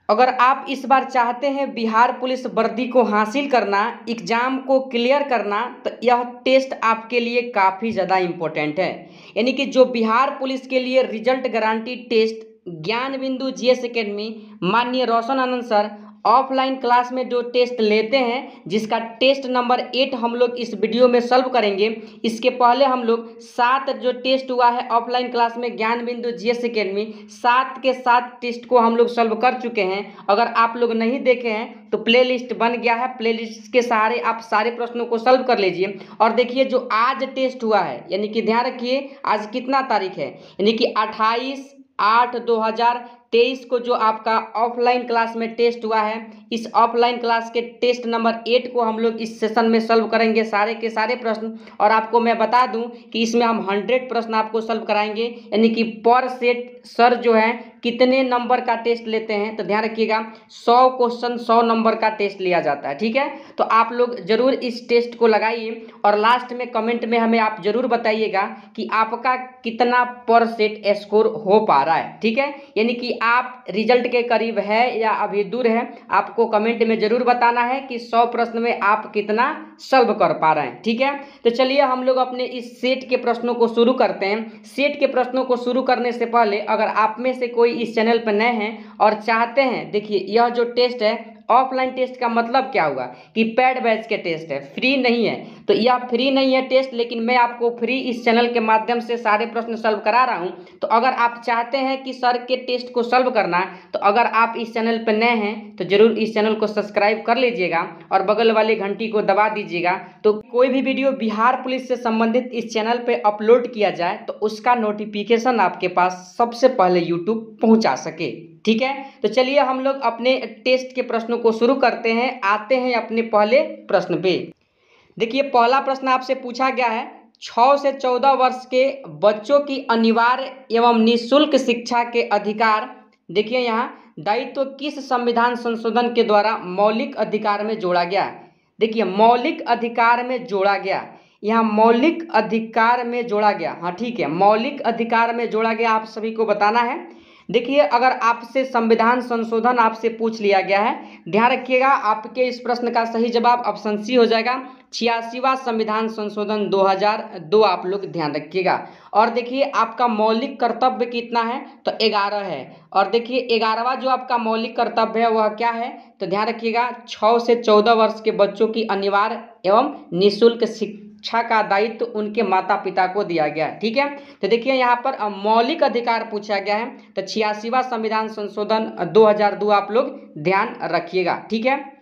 अगर आप इस बार चाहते हैं बिहार पुलिस वर्दी को हासिल करना, एग्ज़ाम को क्लियर करना, तो यह टेस्ट आपके लिए काफ़ी ज़्यादा इम्पोर्टेंट है। यानी कि जो बिहार पुलिस के लिए रिजल्ट गारंटी टेस्ट ज्ञान बिंदु जीएस एकेडमी माननीय रोशन आनंद सर ऑफलाइन क्लास में जो टेस्ट लेते हैं, जिसका टेस्ट नंबर 8 हम लोग इस वीडियो में सॉल्व करेंगे। इसके पहले हम लोग 7 जो टेस्ट हुआ है ऑफलाइन क्लास में ज्ञान बिंदु जीएस एकेडमी, 7 के 7 टेस्ट को हम लोग सॉल्व कर चुके हैं। अगर आप लोग नहीं देखे हैं तो प्लेलिस्ट बन गया है, प्लेलिस्ट के सहारे आप सारे प्रश्नों को सॉल्व कर लीजिए। और देखिए जो आज टेस्ट हुआ है, यानी कि ध्यान रखिए आज कितना तारीख है, यानी कि 28/8/2023 को जो आपका ऑफलाइन क्लास में टेस्ट हुआ है, इस ऑफलाइन क्लास के टेस्ट नंबर 8 को हम लोग इस सेशन में सॉल्व करेंगे, सारे के सारे प्रश्न। और आपको मैं बता दूं कि इसमें हम 100 प्रश्न आपको सॉल्व कराएंगे, यानी कि पर सेट सर जो है कितने नंबर का टेस्ट लेते हैं, तो ध्यान रखिएगा 100 क्वेश्चन 100 नंबर का टेस्ट लिया जाता है। ठीक है, तो आप लोग जरूर इस टेस्ट को लगाइए और लास्ट में कमेंट में हमें आप जरूर बताइएगा कि आपका कितना पर सेट स्कोर हो पा रहा है। ठीक है, यानी कि आप रिजल्ट के करीब है या अभी दूर है, आपको कमेंट में जरूर बताना है कि 100 प्रश्न में आप कितना सॉल्व कर पा रहे हैं। ठीक है, तो चलिए हम लोग अपने इस सेट के प्रश्नों को शुरू करते हैं। सेट के प्रश्नों को शुरू करने से पहले अगर आप में से कोई इस चैनल पर नए हैं और चाहते हैं, देखिए यह जो टेस्ट है ऑफलाइन टेस्ट का मतलब क्या हुआ कि पेड बैच के टेस्ट है, फ्री नहीं है। तो यह फ्री नहीं है टेस्ट, लेकिन मैं आपको फ्री इस चैनल के माध्यम से सारे प्रश्न सॉल्व करा रहा हूं। तो अगर आप चाहते हैं कि सर के टेस्ट को सॉल्व करना, तो अगर आप इस चैनल पर नए हैं तो जरूर इस चैनल को सब्सक्राइब कर लीजिएगा और बगल वाली घंटी को दबा दीजिएगा। तो कोई भी वीडियो बिहार पुलिस से संबंधित इस चैनल पर अपलोड किया जाए तो उसका नोटिफिकेशन आपके पास सबसे पहले यूट्यूब पहुंचा सके। ठीक है, तो चलिए हम लोग अपने टेस्ट के प्रश्नों को शुरू करते हैं। आते हैं अपने पहले प्रश्न पे। देखिए पहला प्रश्न आपसे पूछा गया है, 6 से 14 वर्ष के बच्चों की अनिवार्य एवं निःशुल्क शिक्षा के अधिकार, देखिए यहाँ दायित्व किस संविधान संशोधन के द्वारा मौलिक अधिकार में जोड़ा गया। देखिए मौलिक अधिकार में जोड़ा गया, यहाँ मौलिक अधिकार में जोड़ा गया। हाँ ठीक है, मौलिक अधिकार में जोड़ा गया आप सभी को बताना है। देखिए अगर आपसे संविधान संशोधन आपसे पूछ लिया गया है, ध्यान रखिएगा आपके इस प्रश्न का सही जवाब ऑप्शन सी हो जाएगा, 86वां संविधान संशोधन 2002 आप लोग ध्यान रखिएगा। और देखिए आपका मौलिक कर्तव्य कितना है, तो 11 है। और देखिए 11वां जो आपका मौलिक कर्तव्य है वह क्या है, तो ध्यान रखिएगा 6 से 14 वर्ष के बच्चों की अनिवार्य एवं निःशुल्क शिक्षा का दायित्व उनके माता पिता को दिया गया। ठीक है, तो देखिए यहाँ पर मौलिक अधिकार पूछा गया है, तो 86वां संविधान संशोधन 2002 आप लोग ध्यान रखिएगा। ठीक है,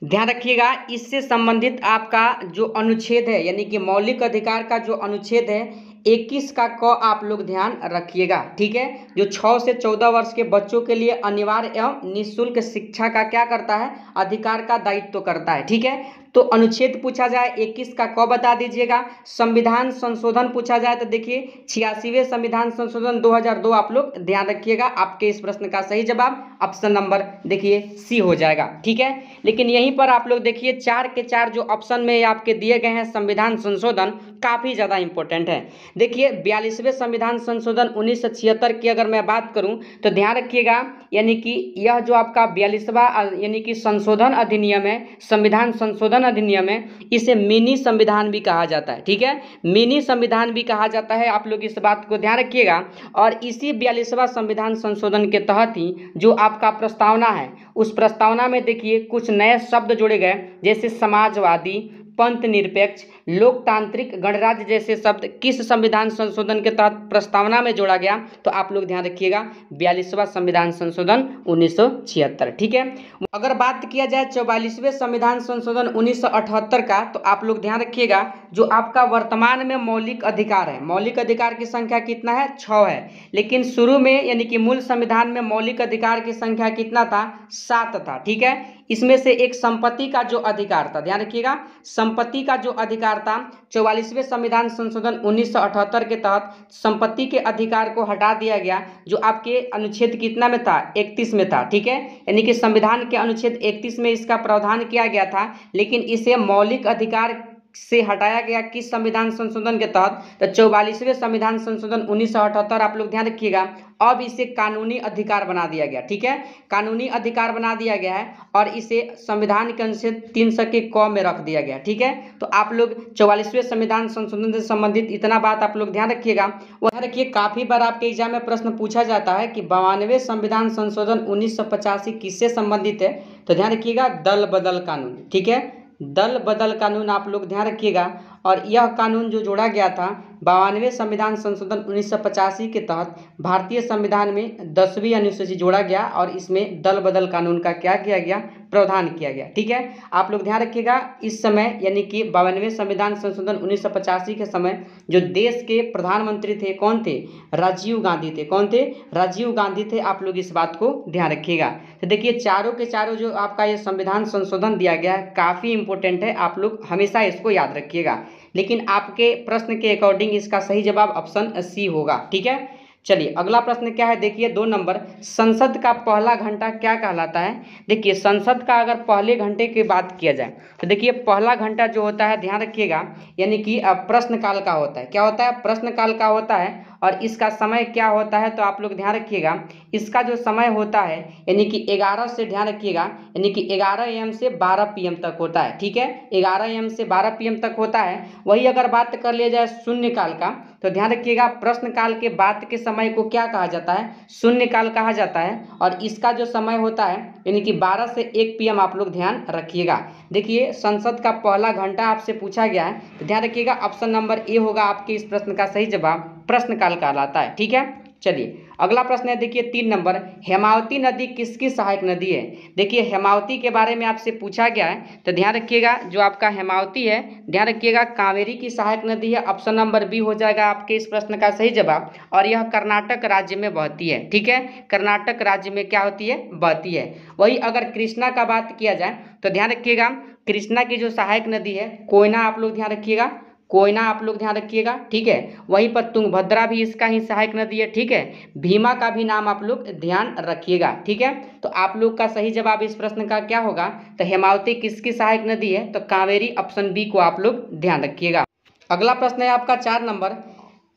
ध्यान रखिएगा इससे संबंधित आपका जो अनुच्छेद है, यानी कि मौलिक अधिकार का जो अनुच्छेद है 21 का क आप लोग ध्यान रखिएगा। ठीक है, जो 6 से 14 वर्ष के बच्चों के लिए अनिवार्य एवं निःशुल्क शिक्षा का क्या करता है, अधिकार का दायित्व करता है। ठीक है, तो अनुच्छेद पूछा जाए 21 का क बता दीजिएगा। संविधान संशोधन पूछा जाए तो देखिए 86वें संविधान संशोधन 2002 आप लोग ध्यान रखिएगा। आपके इस प्रश्न का सही जवाब ऑप्शन नंबर देखिए सी हो जाएगा। ठीक है, लेकिन यहीं पर आप लोग देखिए 4 के 4 जो ऑप्शन में आपके दिए गए हैं संविधान संशोधन काफ़ी ज़्यादा इंपॉर्टेंट है। देखिए 42वें संविधान संशोधन 1976 की अगर मैं बात करूं तो ध्यान रखिएगा, यानी कि यह जो आपका 42वां यानी कि संशोधन अधिनियम है, संविधान संशोधन अधिनियम है, इसे मिनी संविधान भी कहा जाता है। ठीक है, मिनी संविधान भी कहा जाता है, आप लोग इस बात को ध्यान रखिएगा। और इसी 42वां संविधान संशोधन के तहत ही जो आपका प्रस्तावना है, उस प्रस्तावना में देखिए कुछ नए शब्द जोड़े गए, जैसे समाजवादी, पंथ निरपेक्ष, लोकतांत्रिक, गणराज्य जैसे शब्द किस संविधान संशोधन के तहत प्रस्तावना में जोड़ा गया, तो आप लोग ध्यान रखिएगा 42वां संविधान संशोधन 1976। ठीक है, अगर बात किया जाए 44वें संविधान संशोधन 1978 का, तो आप लोग ध्यान रखिएगा जो आपका वर्तमान में मौलिक अधिकार है, मौलिक अधिकार की संख्या कितना है, 6 है। लेकिन शुरू में यानी कि मूल संविधान में मौलिक अधिकार की संख्या कितना था, 7 था। ठीक है, इसमें से एक संपत्ति का जो अधिकार था, ध्यान रखिएगा संपत्ति का जो अधिकार था 44वें संविधान संशोधन 1978 के तहत संपत्ति के अधिकार को हटा दिया गया, जो आपके अनुच्छेद कितना में था, 31 में था। ठीक है, यानी कि संविधान के अनुच्छेद 31 में इसका प्रावधान किया गया था, लेकिन इसे मौलिक अधिकार से हटाया गया किस संविधान संशोधन के तहत? तो 44वें संविधान संशोधन 1978 आप लोग ध्यान रखिएगा। अब इसे कानूनी अधिकार बना दिया गया, ठीक है, कानूनी अधिकार बना दिया गया है और इसे संविधान के अनुच्छेद 300 के क में रख दिया गया, ठीक है। तो आप लोग 44वें संविधान संशोधन से संबंधित इतना बात आप लोग ध्यान रखिएगा। वो ध्यान रखिए, काफी बार आपके एग्जाम में प्रश्न पूछा जाता है कि 92वें संविधान संशोधन 1985 किससे संबंधित है? तो ध्यान रखिएगा, दल बदल कानून, ठीक है, दल बदल कानून आप लोग ध्यान रखिएगा। और यह कानून जो जोड़ा गया था 92वें संविधान संशोधन 1985 के तहत भारतीय संविधान में 10वीं अनुसूची जोड़ा गया और इसमें दल बदल कानून का क्या किया गया? प्रावधान किया गया, ठीक है। आप लोग ध्यान रखिएगा, इस समय यानी कि 92वें संविधान संशोधन 1985 के समय जो देश के प्रधानमंत्री थे कौन थे? राजीव गांधी थे। कौन थे? राजीव गांधी थे। आप लोग इस बात को ध्यान रखिएगा। तो देखिए, चारों के चारों जो आपका ये संविधान संशोधन दिया गया है काफ़ी इंपॉर्टेंट है, आप लोग हमेशा इसको याद रखिएगा। लेकिन आपके प्रश्न के अकॉर्डिंग इसका सही जवाब ऑप्शन सी होगा, ठीक है। चलिए अगला प्रश्न क्या है, देखिए 2 नंबर, संसद का पहला घंटा क्या कहलाता है? देखिए, संसद का अगर पहले घंटे की बात किया जाए तो देखिए पहला घंटा जो होता है ध्यान रखिएगा, यानी कि प्रश्नकाल का होता है। क्या होता है? प्रश्नकाल का होता है। और इसका समय क्या होता है? तो आप लोग ध्यान रखिएगा, इसका जो समय होता है यानी कि 11 से, ध्यान रखिएगा, यानी कि 11 AM से 12 PM तक होता है, ठीक है, 11 AM से 12 PM तक होता है। वही अगर बात कर लिया जाए शून्यकाल का तो ध्यान रखिएगा, प्रश्नकाल के बाद के समय को क्या कहा जाता है? शून्यकाल कहा जाता है। और इसका जो समय होता है यानी कि 12 से 1 PM आप लोग ध्यान रखिएगा। देखिए, संसद का पहला घंटा आपसे पूछा गया है तो ध्यान रखिएगा ऑप्शन नंबर ए होगा आपके इस प्रश्न का सही जवाब, प्रश्नकाल कहलाता है, ठीक है। चलिए अगला प्रश्न है, देखिए 3 नंबर, हेमावती नदी किसकी सहायक नदी है? देखिए हेमावती के बारे में आपसे पूछा गया है तो ध्यान रखिएगा, जो आपका हेमावती है ध्यान रखिएगा कावेरी की सहायक नदी है। ऑप्शन नंबर बी हो जाएगा आपके इस प्रश्न का सही जवाब। और यह कर्नाटक राज्य में बहती है, ठीक है, कर्नाटक राज्य में क्या होती है? बहती है। वही अगर कृष्णा का बात किया जाए तो ध्यान रखिएगा, कृष्णा की जो सहायक नदी है कोयना, आप लोग ध्यान रखिएगा, कोयना आप लोग ध्यान रखिएगा, ठीक है। वहीं पर तुंगभद्रा भी इसका ही सहायक नदी है, ठीक है। भीमा का भी नाम आप लोग ध्यान रखिएगा, ठीक है। तो आप लोग का सही जवाब इस प्रश्न का क्या होगा? तो हेमावती किसकी सहायक नदी है? तो कावेरी, ऑप्शन बी को आप लोग ध्यान रखिएगा। अगला प्रश्न है आपका 4 नंबर,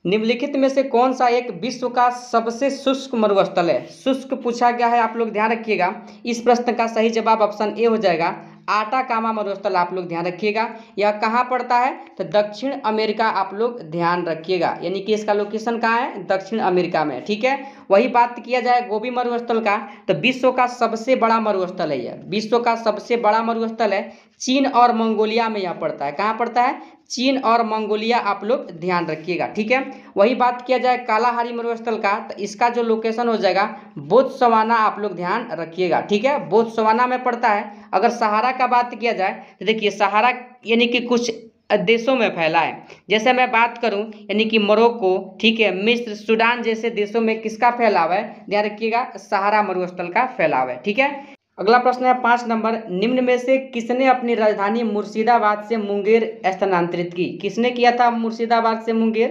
निम्नलिखित में से कौन सा एक विश्व का सबसे शुष्क मरुस्थल है? शुष्क पूछा गया है, आप लोग ध्यान रखिएगा। इस प्रश्न का सही जवाब ऑप्शन ए हो जाएगा, आटाकामा मरुस्थल, आप लोग ध्यान रखिएगा। यह कहाँ पड़ता है? तो दक्षिण अमेरिका, आप लोग ध्यान रखिएगा, यानी कि इसका लोकेशन कहाँ है? दक्षिण अमेरिका में, ठीक है। वही बात किया जाए गोबी मरुस्थल का तो विश्व का सबसे बड़ा मरुस्थल है यह, विश्व का सबसे बड़ा मरुस्थल है, चीन और मंगोलिया में यह पड़ता है। कहाँ पड़ता है? चीन और मंगोलिया, आप लोग ध्यान रखिएगा, ठीक है। वही बात किया जाए कालाहारी मरुस्थल का तो इसका जो लोकेशन हो जाएगा बोत्सवाना, आप लोग ध्यान रखिएगा, ठीक है, बोत्सवाना में पड़ता है। अगर सहारा का बात किया जाए तो देखिए सहारा यानी कि कुछ देशों में फैला है, जैसे मैं बात करूं यानी कि मोरक्को, ठीक है, मिस्र, सूडान जैसे देशों में किसका फैलाव है? ध्यान रखिएगा, सहारा मरुस्थल का फैलाव है, ठीक है। अगला प्रश्न है 5 नंबर, निम्न में से किसने अपनी राजधानी मुर्शिदाबाद से मुंगेर स्थानांतरित की? किसने किया था मुर्शिदाबाद से मुंगेर?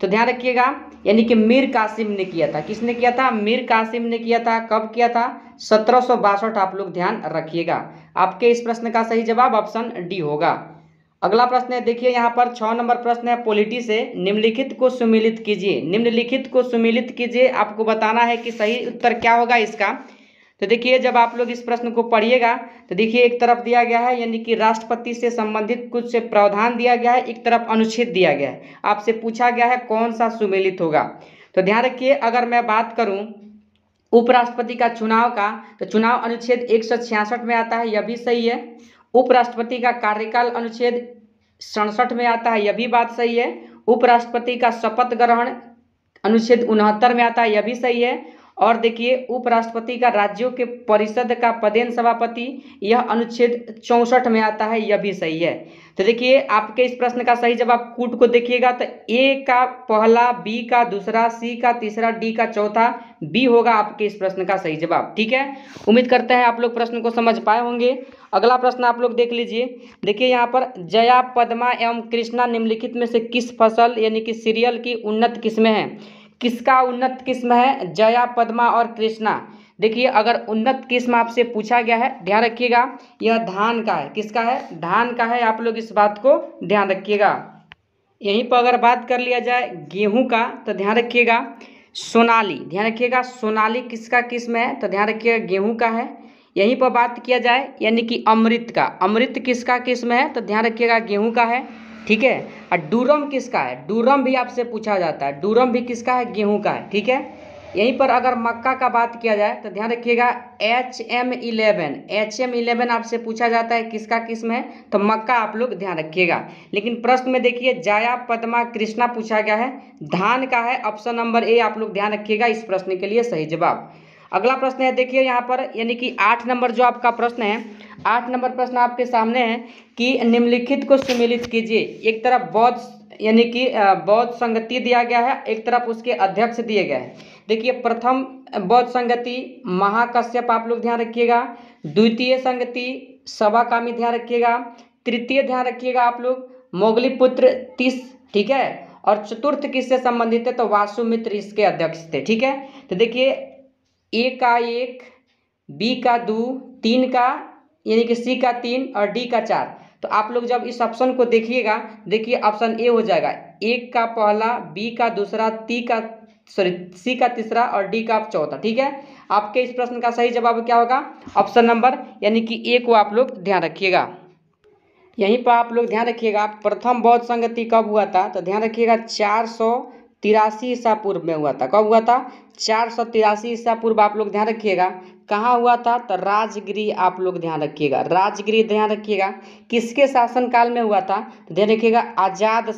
तो ध्यान रखिएगा, यानी कि मीर कासिम ने किया था। किसने किया था? मीर कासिम ने किया था। कब किया था? 1762, आप लोग ध्यान रखिएगा। आपके इस प्रश्न का सही जवाब ऑप्शन डी होगा। अगला प्रश्न है, देखिए यहाँ पर 6 नंबर प्रश्न है पॉलिटी से, निम्नलिखित को सुमेलित कीजिए। निम्नलिखित को सुमेलित कीजिए, आपको बताना है कि सही उत्तर क्या होगा इसका। तो देखिए जब आप लोग इस प्रश्न को पढ़िएगा तो देखिए एक तरफ दिया गया है यानी कि राष्ट्रपति से संबंधित कुछ प्रावधान दिया गया है, एक तरफ अनुच्छेद दिया गया है। आपसे पूछा गया है कौन सा सुमेलित होगा। तो ध्यान रखिए, अगर मैं बात करूं उपराष्ट्रपति का चुनाव का तो चुनाव अनुच्छेद 166 में आता है, यह भी सही है। उपराष्ट्रपति का कार्यकाल अनुच्छेद 67 में आता है, यह भी बात सही है। उपराष्ट्रपति का शपथ ग्रहण अनुच्छेद 69 में आता है, यह भी सही है। और देखिए उपराष्ट्रपति का राज्यों के परिषद का पदेन सभापति, यह अनुच्छेद 64 में आता है, यह भी सही है। तो देखिए आपके इस प्रश्न का सही जवाब कूट को देखिएगा तो ए का पहला, बी का दूसरा, सी का तीसरा, डी का चौथा, बी होगा आपके इस प्रश्न का सही जवाब, ठीक है। उम्मीद करते हैं आप लोग प्रश्न को समझ पाए होंगे। अगला प्रश्न आप लोग देख लीजिए, देखिए यहाँ पर जया, पद्मा एवं कृष्णा निम्नलिखित में से किस फसल यानी कि सीरियल की उन्नत किस्में हैं? किसका उन्नत किस्म है? जया, पद्मा और कृष्णा। देखिए अगर उन्नत किस्म आपसे पूछा गया है, ध्यान रखिएगा यह धान का है। किसका है? धान का है। आप लोग इस बात को ध्यान रखिएगा। यहीं पर अगर बात कर लिया जाए गेहूं का, तो ध्यान रखिएगा सोनाली। ध्यान रखिएगा सोनाली किसका किस्म है? तो ध्यान रखिएगा गेहूं का है। यहीं पर बात किया जाए यानी कि अमृत का, अमृत किसका किस्म है? तो ध्यान रखिएगा गेहूं का है। ठीक है। और डूरम किसका है? डूरम भी आपसे पूछा जाता है। डूरम भी किसका है? गेहूं का है। ठीक है। यहीं पर अगर मक्का का बात किया जाए तो ध्यान रखिएगा HM11, HM11 आपसे पूछा जाता है किसका किस्म है? तो मक्का आप लोग ध्यान रखिएगा। लेकिन प्रश्न में देखिए जया, पद्मा, कृष्णा पूछा गया है, धान का है। ऑप्शन नंबर ए आप लोग ध्यान रखिएगा इस प्रश्न के लिए सही जवाब। अगला प्रश्न है देखिए यहाँ पर यानी कि 8 नंबर जो आपका प्रश्न है, 8 नंबर प्रश्न आपके सामने है कि निम्नलिखित को सम्मिलित कीजिए। एक तरफ बौद्ध यानी कि बौद्ध संगति दिया गया है, एक तरफ उसके अध्यक्ष दिए गए हैं। देखिए प्रथम बौद्ध संगति महाकश्यप आप लोग ध्यान रखिएगा, द्वितीय संगति सभाकामी ध्यान रखिएगा, तृतीय ध्यान रखिएगा आप लोग मोगलीपुत्र तीस। ठीक है। और चतुर्थ किससे संबंधित है? तो वासुमित्र इसके अध्यक्ष थे। ठीक है। तो देखिए ए का 1, बी का 2, 3 का यानी कि सी का 3 और डी का 4। तो आप लोग जब इस ऑप्शन को देखिएगा, देखिए ऑप्शन ए हो जाएगा, एक का पहला, बी का दूसरा, सी का तीसरा और डी का चौथा। ठीक है। आपके इस प्रश्न का सही जवाब क्या होगा? ऑप्शन नंबर यानी कि ए को आप लोग ध्यान रखिएगा। यहीं पर आप लोग ध्यान रखिएगा प्रथम बौद्ध संगति कब हुआ था? तो ध्यान रखिएगा 483 ईसा पूर्व में हुआ था। कब हुआ था? 483 ईसा पूर्व आप लोग ध्यान रखिएगा। कहाँ हुआ था? तो राजगिरी आप लोग ध्यान रखिएगा, राजगिरी ध्यान रखिएगा। किसके शासनकाल में हुआ था? तो ध्यान रखिएगा अजात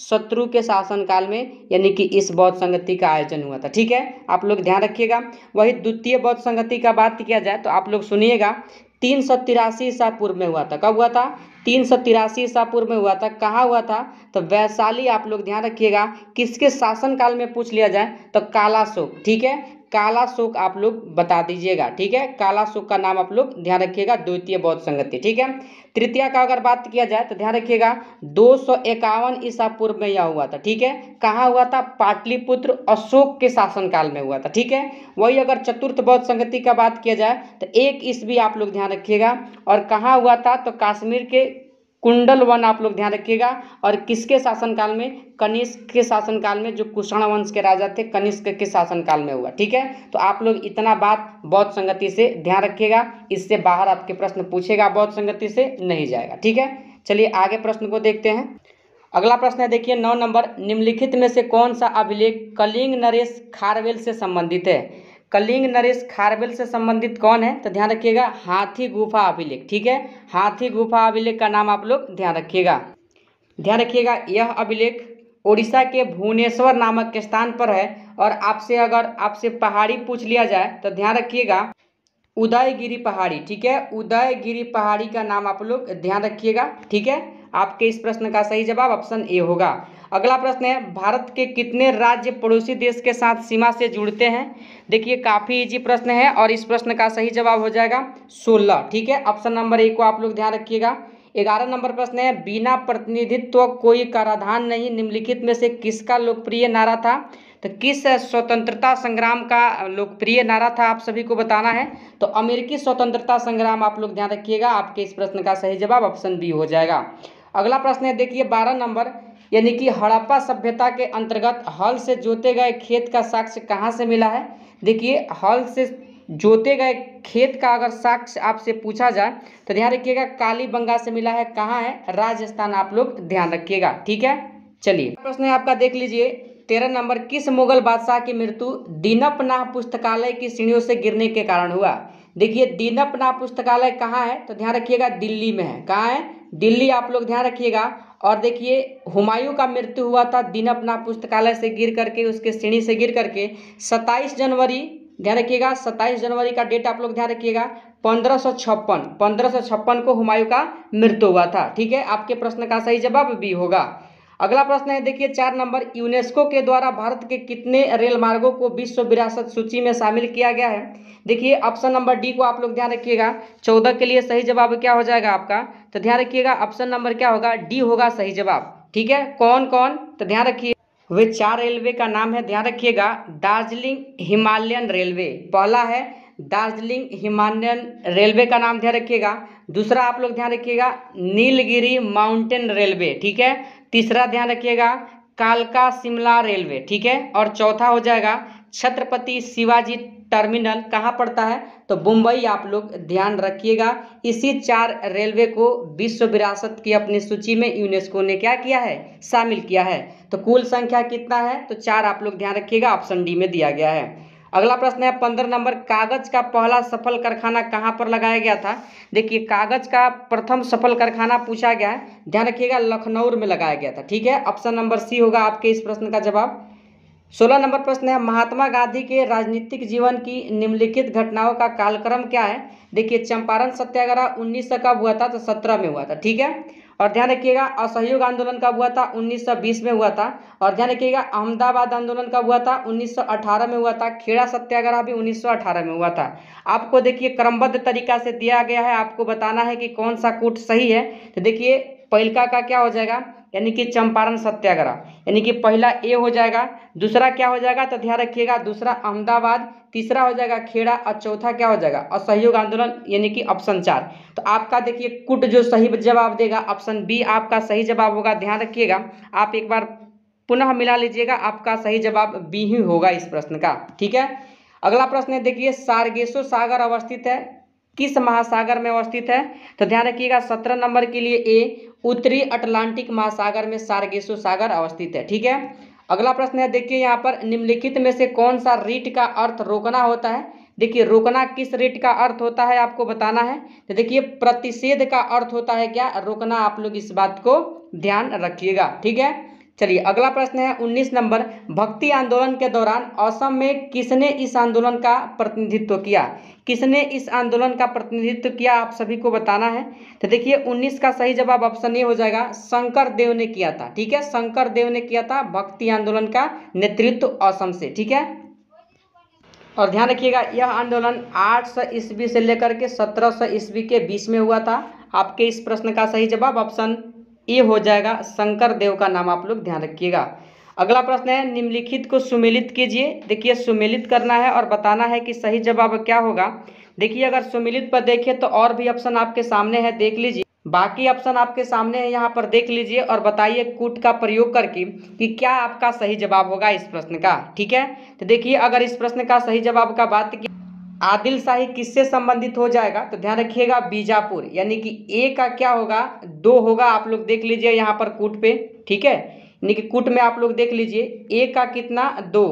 शत्रु के शासनकाल में यानी कि इस बौद्ध संगति का आयोजन हुआ था। ठीक है। आप लोग ध्यान रखिएगा। वही द्वितीय बौद्ध संगति का बात किया जाए तो आप लोग सुनिएगा 383 ईसा पूर्व में हुआ था। कब हुआ था? 383 ईसा पूर्व में हुआ था। कहाँ हुआ था? तो वैशाली आप लोग ध्यान रखिएगा। किसके शासनकाल में पूछ लिया जाए तो कालाशोक। ठीक है। कालाशोक आप लोग बता दीजिएगा। ठीक है। कालाशोक का नाम आप लोग ध्यान रखिएगा, द्वितीय बौद्ध संगति। ठीक है। तृतीय का अगर बात किया जाए तो ध्यान रखिएगा 251 ईसा पूर्व में यह हुआ था। ठीक है। कहाँ हुआ था? पाटलिपुत्र अशोक के शासनकाल में हुआ था। ठीक है। वही अगर चतुर्थ बौद्ध संगति का बात किया जाए तो 1 ईस्वी आप लोग ध्यान रखिएगा। और कहाँ हुआ था? तो कश्मीर के कुंडल वन आप लोग ध्यान रखिएगा। और किसके शासनकाल में? कनिष्क के शासनकाल में, जो कुषाण वंश के राजा थे कनिष्क के शासनकाल में हुआ। ठीक है। तो आप लोग इतना बात बौद्ध संगति से ध्यान रखिएगा, इससे बाहर आपके प्रश्न पूछेगा बौद्ध संगति से नहीं जाएगा। ठीक है। चलिए आगे प्रश्न को देखते हैं। अगला प्रश्न है देखिए 9 नंबर, निम्नलिखित में से कौन सा अभिलेख कलिंग नरेश खारवेल से संबंधित है? कलिंग नरेश खारवेल से संबंधित कौन है? तो ध्यान रखिएगा हाथी गुफा अभिलेख। ठीक है। हाथी गुफा अभिलेख का नाम आप लोग ध्यान रखिएगा। ध्यान रखिएगा यह अभिलेख उड़ीसा के भुवनेश्वर नामक स्थान पर है। और आपसे पहाड़ी पूछ लिया जाए तो ध्यान रखिएगा उदयगिरी पहाड़ी। ठीक है। उदयगिरी पहाड़ी का नाम आप लोग ध्यान रखिएगा। ठीक है। आपके इस प्रश्न का सही जवाब ऑप्शन ए होगा। अगला प्रश्न है भारत के कितने राज्य पड़ोसी देश के साथ सीमा से जुड़ते हैं? देखिए काफ़ी इजी प्रश्न है और इस प्रश्न का सही जवाब हो जाएगा 16। ठीक है। ऑप्शन नंबर ए को आप लोग ध्यान रखिएगा। 11 नंबर प्रश्न है बिना प्रतिनिधित्व कोई कराधान नहीं, निम्नलिखित में से किसका लोकप्रिय नारा था? तो किस स्वतंत्रता संग्राम का लोकप्रिय नारा था आप सभी को बताना है। तो अमेरिकी स्वतंत्रता संग्राम आप लोग ध्यान रखिएगा। आपके इस प्रश्न का सही जवाब ऑप्शन बी हो जाएगा। अगला प्रश्न है देखिए 12 नंबर, यानी कि हड़प्पा सभ्यता के अंतर्गत हल से जोते गए खेत का साक्ष्य कहाँ से मिला है? देखिए हल से जोते गए खेत का अगर साक्ष्य आपसे पूछा जाए तो ध्यान रखिएगा कालीबंगा से मिला है। कहाँ है? राजस्थान आप लोग ध्यान रखिएगा। ठीक है। चलिए प्रश्न है आपका देख लीजिए 13 नंबर, किस मुगल बादशाह की मृत्यु दीनपनाह पुस्तकालय की सीढ़ियों से गिरने के कारण हुआ? देखिए दीनपनाह पुस्तकालय कहाँ है? तो ध्यान रखिएगा दिल्ली में है। कहाँ है? दिल्ली आप लोग ध्यान रखिएगा। और देखिए हुमायूं का मृत्यु हुआ था दीनपनाह पुस्तकालय से गिर करके, उसके सीढ़ी से गिर करके 27 जनवरी, ध्यान रखिएगा 27 जनवरी का डेट आप लोग ध्यान रखिएगा 1556 को हुमायूं का मृत्यु हुआ था। ठीक है। आपके प्रश्न का सही जवाब बी होगा। अगला प्रश्न है देखिए 4 नंबर, यूनेस्को के द्वारा भारत के कितने रेल मार्गों को विश्व विरासत सूची में शामिल किया गया है? देखिए ऑप्शन नंबर डी को आप लोग ध्यान रखिएगा। 14 के लिए सही जवाब क्या हो जाएगा आपका? तो ध्यान रखिएगा ऑप्शन नंबर क्या होगा? डी होगा सही जवाब। ठीक है। कौन कौन? तो ध्यान रखिए वे 4 रेलवे का नाम है, ध्यान रखिएगा। दार्जिलिंग हिमालयन रेलवे पहला है, दार्जिलिंग हिमालयन रेलवे का नाम ध्यान रखिएगा। दूसरा आप लोग ध्यान रखिएगा नीलगिरी माउंटेन रेलवे, ठीक है। तीसरा ध्यान रखिएगा कालका शिमला रेलवे, ठीक है। और चौथा हो जाएगा छत्रपति शिवाजी टर्मिनल, कहाँ पड़ता है तो मुंबई, आप लोग ध्यान रखिएगा। इसी 4 रेलवे को विश्व विरासत की अपनी सूची में यूनेस्को ने क्या किया है, शामिल किया है। तो कुल संख्या कितना है तो 4, आप लोग ध्यान रखिएगा, ऑप्शन डी में दिया गया है। अगला प्रश्न है 15 नंबर, कागज का पहला सफल कारखाना कहाँ पर लगाया गया था। देखिए कागज का प्रथम सफल कारखाना पूछा गया है, ध्यान रखिएगा लखनऊ में लगाया गया था, ठीक है। ऑप्शन नंबर सी होगा आपके इस प्रश्न का जवाब। 16 नंबर प्रश्न है महात्मा गांधी के राजनीतिक जीवन की निम्नलिखित घटनाओं का कालक्रम क्या है। देखिए चंपारण सत्याग्रह 1900 कब हुआ था तो 17 में हुआ था, ठीक है। और ध्यान रखिएगा असहयोग आंदोलन कब हुआ था 1920 में हुआ था। और ध्यान रखिएगा अहमदाबाद आंदोलन कब हुआ था 1918 में हुआ था। खेड़ा सत्याग्रह भी 1918 में हुआ था। आपको देखिए क्रमबद्ध तरीका से दिया गया है, आपको बताना है कि कौन सा कूट सही है। तो देखिए पहलका का क्या हो जाएगा यानी कि चंपारण सत्याग्रह, यानी कि पहला ए हो जाएगा। दूसरा क्या हो जाएगा तो ध्यान रखिएगा दूसरा अहमदाबाद, तीसरा हो जाएगा खेड़ा और चौथा क्या हो जाएगा असहयोग आंदोलन, यानी कि ऑप्शन 4। तो आपका देखिए कुट जो सही जवाब देगा ऑप्शन बी आपका सही जवाब होगा। ध्यान रखिएगा आप एक बार पुनः मिला लीजिएगा, आपका सही जवाब बी ही होगा इस प्रश्न का, ठीक है। अगला प्रश्न है देखिए सारगेसो सागर अवस्थित है किस महासागर में अवस्थित है। तो ध्यान रखिएगा 17 नंबर के लिए ए उत्तरी अटलांटिक महासागर में सारगेसो सागर अवस्थित है, ठीक है। अगला प्रश्न है देखिए यहाँ पर निम्नलिखित में से कौन सा रीट का अर्थ रोकना होता है। देखिए रोकना किस रीट का अर्थ होता है आपको बताना है। तो देखिए प्रतिषेध का अर्थ होता है क्या रोकना, आप लोग इस बात को ध्यान रखिएगा, ठीक है। चलिए अगला प्रश्न है 19 नंबर, भक्ति आंदोलन के दौरान असम में किसने इस आंदोलन का प्रतिनिधित्व किया। किसने इस आंदोलन का प्रतिनिधित्व किया आप सभी को बताना है। तो देखिए 19 का सही जवाब ऑप्शन ए हो जाएगा शंकर देव ने किया था, ठीक है। शंकर देव ने किया था भक्ति आंदोलन का नेतृत्व असम से, ठीक है। और ध्यान रखिएगा यह आंदोलन 800 ईस्वी से लेकर के 1700 ईस्वी के बीच में हुआ था। आपके इस प्रश्न का सही जवाब ऑप्शन ए हो जाएगा, शंकर देव का नाम आप लोग ध्यान रखिएगा। अगला प्रश्न है निम्नलिखित को सुमेलित कीजिए। देखिए सुमेलित करना है और बताना है कि सही जवाब क्या होगा। देखिए अगर सुमेलित पर देखें तो और भी ऑप्शन आपके सामने है, देख लीजिए। बाकी ऑप्शन आपके सामने है, यहाँ पर देख लीजिए और बताइए कूट का प्रयोग करके कि क्या आपका सही जवाब होगा इस प्रश्न का, ठीक है। तो देखिए अगर इस प्रश्न का सही जवाब का बात की आदिल शाही किससे संबंधित हो जाएगा तो ध्यान रखिएगा बीजापुर, यानी कि ए का क्या होगा 2 होगा। आप लोग देख लीजिए यहाँ पर कूट पे, ठीक है। यानी कि कूट में आप लोग देख लीजिए ए का कितना 2,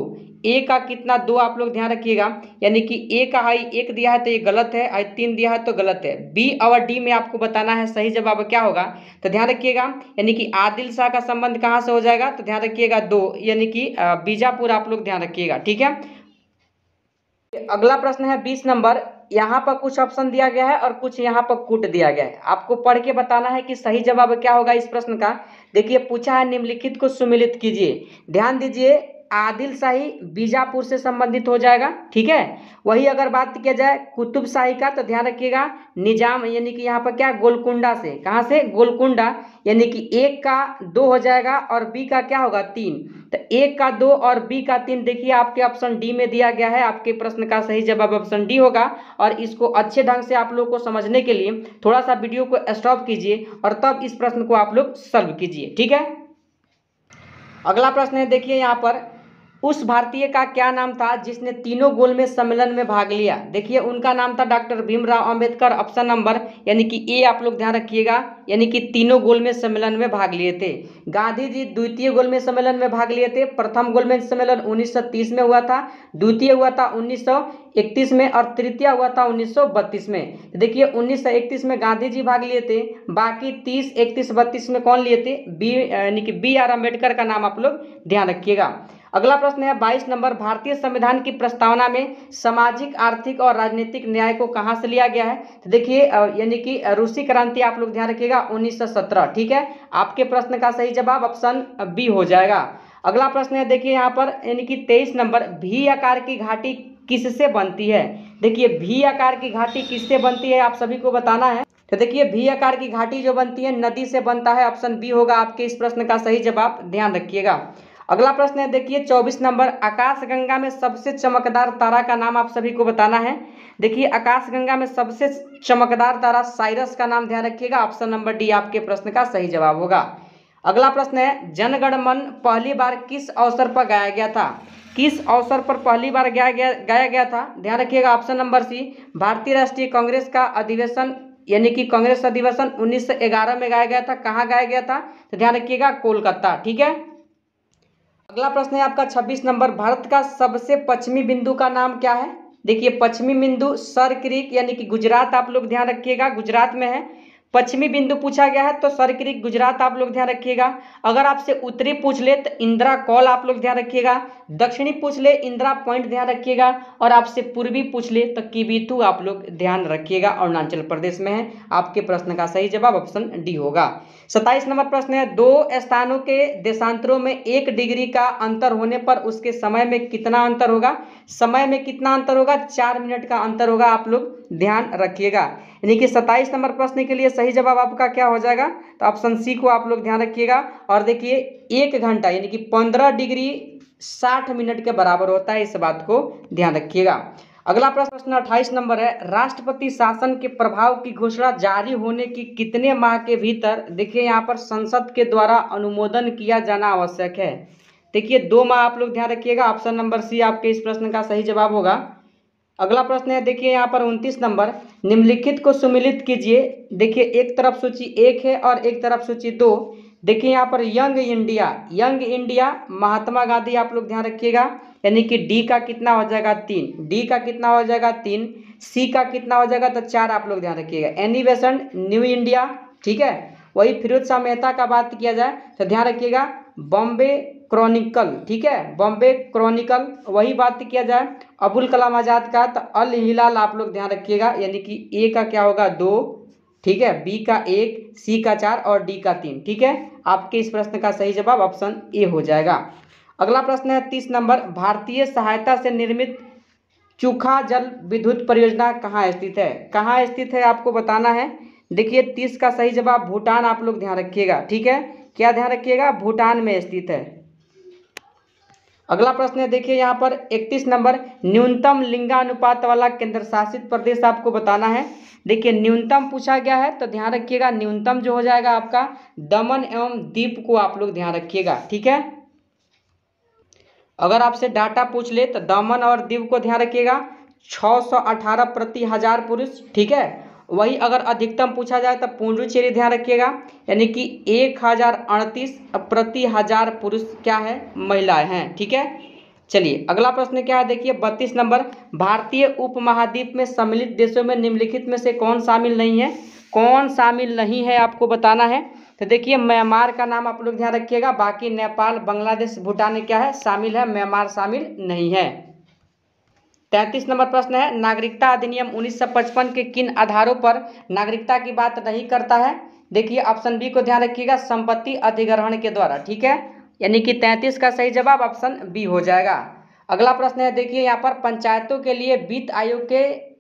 ए का कितना 2 आप लोग ध्यान रखिएगा। यानी कि ए का आई 1 दिया है तो ये गलत है, आई 3 दिया है तो गलत है। बी और डी में आपको बताना है सही जवाब क्या होगा। तो ध्यान रखिएगा यानी कि आदिल शाह का संबंध कहाँ से हो जाएगा तो ध्यान रखिएगा 2, यानी कि बीजापुर आप लोग ध्यान रखिएगा, ठीक है। अगला प्रश्न है 20 नंबर, यहाँ पर कुछ ऑप्शन दिया गया है और कुछ यहाँ पर कूट दिया गया है। आपको पढ़ के बताना है कि सही जवाब क्या होगा इस प्रश्न का। देखिए पूछा है निम्नलिखित को सुमेलित कीजिए। ध्यान दीजिए आदिल शाही बीजापुर से संबंधित हो जाएगा, ठीक है। वही अगर बात किया जाए कुतुब शाही का तो ध्यान रखिएगा निजाम, यानी कि यहाँ पर क्या गोलकुंडा से, कहाँ से गोलकुंडा, यानी कि 1 का 2 हो जाएगा और बी का क्या होगा 3। तो 1 का 2 और बी का 3 देखिए आपके ऑप्शन डी में दिया गया है। आपके प्रश्न का सही जवाब ऑप्शन डी होगा। और इसको अच्छे ढंग से आप लोग को समझने के लिए थोड़ा सा वीडियो को स्टॉप कीजिए और तब इस प्रश्न को आप लोग सॉल्व कीजिए, ठीक है। अगला प्रश्न है देखिए यहाँ पर उस भारतीय का क्या नाम था जिसने तीनों गोलमेज सम्मेलन में भाग लिया। देखिए उनका नाम था doctor Bhimrao Ambedkar, option number यानी कि ए आप लोग ध्यान रखिएगा, यानी कि तीनों गोलमेज सम्मेलन में भाग लिए थे। गांधी जी द्वितीय गोलमेज सम्मेलन में भाग लिए थे। प्रथम गोलमेज सम्मेलन 1930 में हुआ था, द्वितीय हुआ था 1931 में और तृतीय हुआ था 1932 में। देखिए 1931 में गांधी जी भाग लिए थे, बाकी 30, 31, 32 में कौन लिए थे बी, यानी कि बी आर अम्बेडकर का नाम आप लोग ध्यान रखिएगा। अगला प्रश्न है 22 नंबर, भारतीय संविधान की प्रस्तावना में सामाजिक आर्थिक और राजनीतिक न्याय को कहां से लिया गया है। तो देखिए यानी कि रूसी क्रांति आप लोग ध्यान रखिएगा 1917, ठीक है। आपके प्रश्न का सही जवाब ऑप्शन बी हो जाएगा। अगला प्रश्न है देखिए यहाँ पर यानी कि 23 नंबर, भी आकार की घाटी किससे बनती है। देखिए भी आकार की घाटी किससे बनती है आप सभी को बताना है। तो देखिए भी आकार की घाटी जो बनती है नदी से बनता है, ऑप्शन बी होगा आपके इस प्रश्न का सही जवाब, ध्यान रखिएगा। अगला प्रश्न है, देखिए 24 नंबर, आकाशगंगा में सबसे चमकदार तारा का नाम आप सभी को बताना है। देखिए आकाशगंगा में सबसे चमकदार तारा साइरस का नाम ध्यान रखिएगा। ऑप्शन नंबर डी आपके प्रश्न का सही जवाब होगा। अगला प्रश्न है, जनगण मन पहली बार किस अवसर पर गाया गया था? किस अवसर पर पहली बार गाया गया था? ध्यान रखिएगा। ऑप्शन नंबर सी, भारतीय राष्ट्रीय कांग्रेस का अधिवेशन यानी कि कांग्रेस अधिवेशन 1911 में गाया गया था। कहाँ गाया गया था? तो ध्यान रखिएगा, कोलकाता। ठीक है। अगला प्रश्न है आपका 26 नंबर, भारत का सबसे पश्चिमी बिंदु का नाम क्या है? देखिए पश्चिमी बिंदु सर क्रीक यानी कि गुजरात, आप लोग ध्यान रखिएगा, गुजरात में है। पश्चिमी बिंदु पूछा गया है तो सर क्रीक गुजरात आप लोग ध्यान रखिएगा। अगर आपसे उत्तरी पूछ ले तो इंदिरा कॉल आप लोग ध्यान रखिएगा। दक्षिणी पूछ ले इंदिरा पॉइंट ध्यान रखिएगा। और आपसे पूर्वी पूछ ले तो किबिथु आप लोग ध्यान रखिएगा, अरुणाचल प्रदेश में है। आपके प्रश्न का सही जवाब ऑप्शन डी होगा। 27 नंबर प्रश्न है, दो स्थानों के देशांतरों में 1 डिग्री का अंतर होने पर उसके समय में कितना अंतर होगा? समय में कितना अंतर होगा? 4 मिनट का अंतर होगा, आप लोग ध्यान रखिएगा। यानी कि 27 नंबर प्रश्न के लिए सही जवाब आपका क्या हो जाएगा? तो ऑप्शन सी को आप लोग ध्यान रखिएगा। और देखिए 1 घंटा यानी कि 15 डिग्री 60 मिनट के बराबर होता है, इस बात को ध्यान रखिएगा। अगला प्रश्न 28 नंबर है, राष्ट्रपति शासन के प्रभाव की घोषणा जारी होने की कितने माह के भीतर देखिए यहाँ पर संसद के द्वारा अनुमोदन किया जाना आवश्यक है? देखिए 2 माह आप लोग ध्यान रखिएगा। ऑप्शन नंबर सी आपके इस प्रश्न का सही जवाब होगा। अगला प्रश्न है, देखिए यहाँ पर 29 नंबर, निम्नलिखित को सुमिलित कीजिए। देखिए एक तरफ सूची 1 है और एक तरफ सूची 2। देखिए यहाँ पर यंग इंडिया महात्मा गांधी आप लोग ध्यान रखिएगा। यानी कि डी का कितना हो जाएगा? 3। डी का कितना हो जाएगा? 3। सी का कितना हो जाएगा? तो 4 आप लोग ध्यान रखिएगा। एनी बेसेंट न्यू इंडिया, ठीक है। वही फिरोज शाह मेहता का बात किया जाए तो ध्यान रखिएगा बॉम्बे क्रॉनिकल, ठीक है, बॉम्बे क्रॉनिकल। वही बात किया जाए अबुल कलाम आज़ाद का तो अल हिलाल आप लोग ध्यान रखिएगा। यानी कि ए का क्या होगा? 2, ठीक है, बी का 1, सी का 4 और डी का 3। ठीक है, आपके इस प्रश्न का सही जवाब ऑप्शन ए हो जाएगा। अगला प्रश्न है 30 नंबर, भारतीय सहायता से निर्मित चूखा जल विद्युत परियोजना कहाँ स्थित है? कहाँ स्थित है आपको बताना है। देखिए 30 का सही जवाब भूटान आप लोग ध्यान रखिएगा। ठीक है, क्या ध्यान रखिएगा? भूटान में स्थित है। अगला प्रश्न है, देखिए यहाँ पर 31 नंबर, न्यूनतम लिंगानुपात वाला केंद्र शासित प्रदेश आपको बताना है। देखिए न्यूनतम पूछा गया है तो ध्यान रखिएगा न्यूनतम जो हो जाएगा आपका दमन एवं दीव को आप लोग ध्यान रखिएगा। ठीक है, अगर आपसे डाटा पूछ ले तो दमन और दीव को ध्यान रखिएगा 618 प्रति हजार पुरुष। ठीक है, वही अगर अधिकतम पूछा जाए तो पुडुचेरी ध्यान रखिएगा, यानी कि 1038 प्रति हजार पुरुष क्या है? महिलाएं हैं। ठीक है, चलिए अगला प्रश्न क्या है, देखिए 32 नंबर, भारतीय उपमहाद्वीप में सम्मिलित देशों में निम्नलिखित में से कौन शामिल नहीं है? कौन शामिल नहीं है आपको बताना है। तो देखिए म्यांमार का नाम आप लोग ध्यान रखिएगा, बाकी नेपाल, बांग्लादेश, भूटान क्या है? शामिल है, म्यांमार शामिल नहीं है। 33 नंबर प्रश्न है, नागरिकता अधिनियम 1955 के किन आधारों पर नागरिकता की बात नहीं करता है? देखिए ऑप्शन बी को ध्यान रखिएगा, संपत्ति अधिग्रहण के द्वारा। ठीक है, यानी कि 33 का सही जवाब ऑप्शन बी हो जाएगा। अगला प्रश्न है, देखिए यहाँ पर पंचायतों के लिए वित्त आयोग के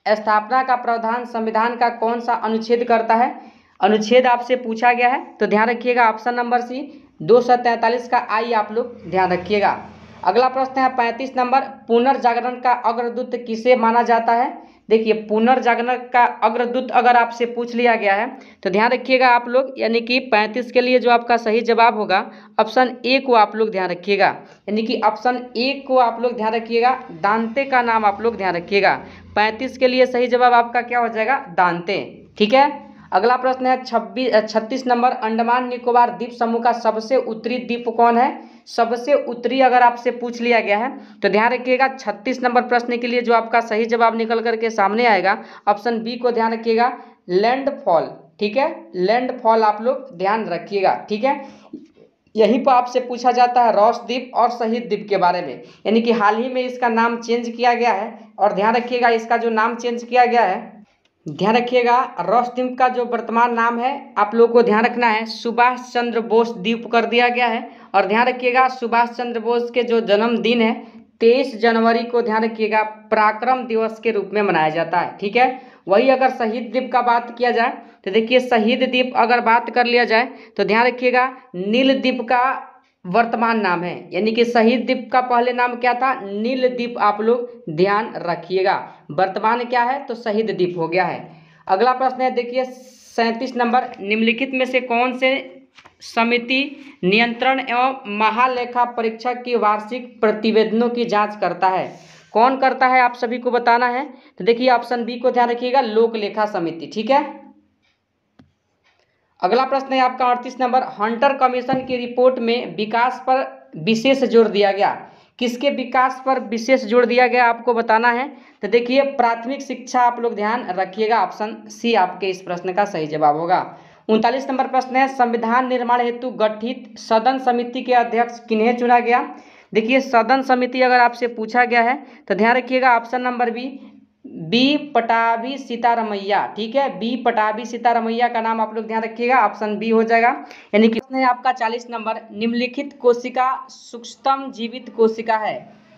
स्थापना का प्रावधान संविधान का कौन सा अनुच्छेद करता है? अनुच्छेद आपसे पूछा गया है तो ध्यान रखिएगा ऑप्शन नंबर सी 243 का आई आप लोग ध्यान रखिएगा। अगला प्रश्न है 35 नंबर, पुनर्जागरण का अग्रदूत किसे माना जाता है? देखिए पुनर्जागरण का अग्रदूत अगर आपसे पूछ लिया गया है तो ध्यान रखिएगा आप लोग, यानी कि 35 के लिए जो आपका सही जवाब होगा ऑप्शन ए को आप लोग ध्यान रखिएगा। यानी कि ऑप्शन ए को आप लोग ध्यान रखिएगा, दांते का नाम आप लोग ध्यान रखिएगा। 35 के लिए सही जवाब आपका क्या हो जाएगा? दांते। ठीक है, अगला प्रश्न है 36 नंबर, अंडमान निकोबार द्वीप समूह का सबसे उत्तरी द्वीप कौन है? सबसे उत्तरी अगर आपसे पूछ लिया गया है तो ध्यान रखिएगा 36 नंबर प्रश्न के लिए जो आपका सही जवाब निकल करके सामने आएगा ऑप्शन बी को ध्यान रखिएगा, लैंडफॉल। ठीक है, लैंडफॉल आप लोग ध्यान रखिएगा। ठीक है, यहीं पर आपसे पूछा जाता है रॉस द्वीप और शहीद द्वीप के बारे में, यानी कि हाल ही में इसका नाम चेंज किया गया है। और ध्यान रखिएगा इसका जो नाम चेंज किया गया है, ध्यान रखिएगा रॉस द्वीप का जो वर्तमान नाम है आप लोगों को ध्यान रखना है सुभाष चंद्र बोस द्वीप कर दिया गया है। और ध्यान रखिएगा सुभाष चंद्र बोस के जो जन्मदिन है 23 जनवरी को ध्यान रखिएगा पराक्रम दिवस के रूप में मनाया जाता है। ठीक है, वही अगर शहीद द्वीप का बात किया जाए तो देखिए शहीद द्वीप अगर बात कर लिया जाए तो ध्यान रखिएगा नील द्वीप का वर्तमान नाम है, यानी कि शहीद द्वीप का पहले नाम क्या था, नील द्वीप। आप लोग ध्यान रखिएगा, वर्तमान क्या है तो शहीद द्वीप हो गया है। अगला प्रश्न है देखिए 37 नंबर, निम्नलिखित में से कौन से समिति नियंत्रण एवं महालेखा परीक्षक की वार्षिक प्रतिवेदनों की जांच करता है? कौन करता है आप सभी को बताना है। तो देखिए ऑप्शन बी को ध्यान रखिएगा, लोक लेखा समिति। ठीक है। अगला प्रश्न है आपका 38 नंबर, हंटर कमीशन की रिपोर्ट में विकास पर विशेष जोर दिया गया। किसके विकास पर विशेष जोर दिया गया आपको बताना है। तो देखिए प्राथमिक शिक्षा। आप लोग ध्यान रखिएगा, ऑप्शन सी आपके इस प्रश्न का सही जवाब होगा। 39 नंबर प्रश्न है, संविधान निर्माण हेतु गठित सदन समिति के अध्यक्ष किन्हें चुना गया। देखिए सदन समिति अगर आपसे पूछा गया है तो ध्यान रखिएगा option number B Pattabhi Sitaramayya. ठीक है, बी पटाभी सीतारमैया का नाम आप लोग ध्यान रखिएगा, ऑप्शन बी हो जाएगा। यानी कि प्रश्न है आपका 40 नंबर, निम्नलिखित कोशिका सूक्ष्मतम जीवित कोशिका है।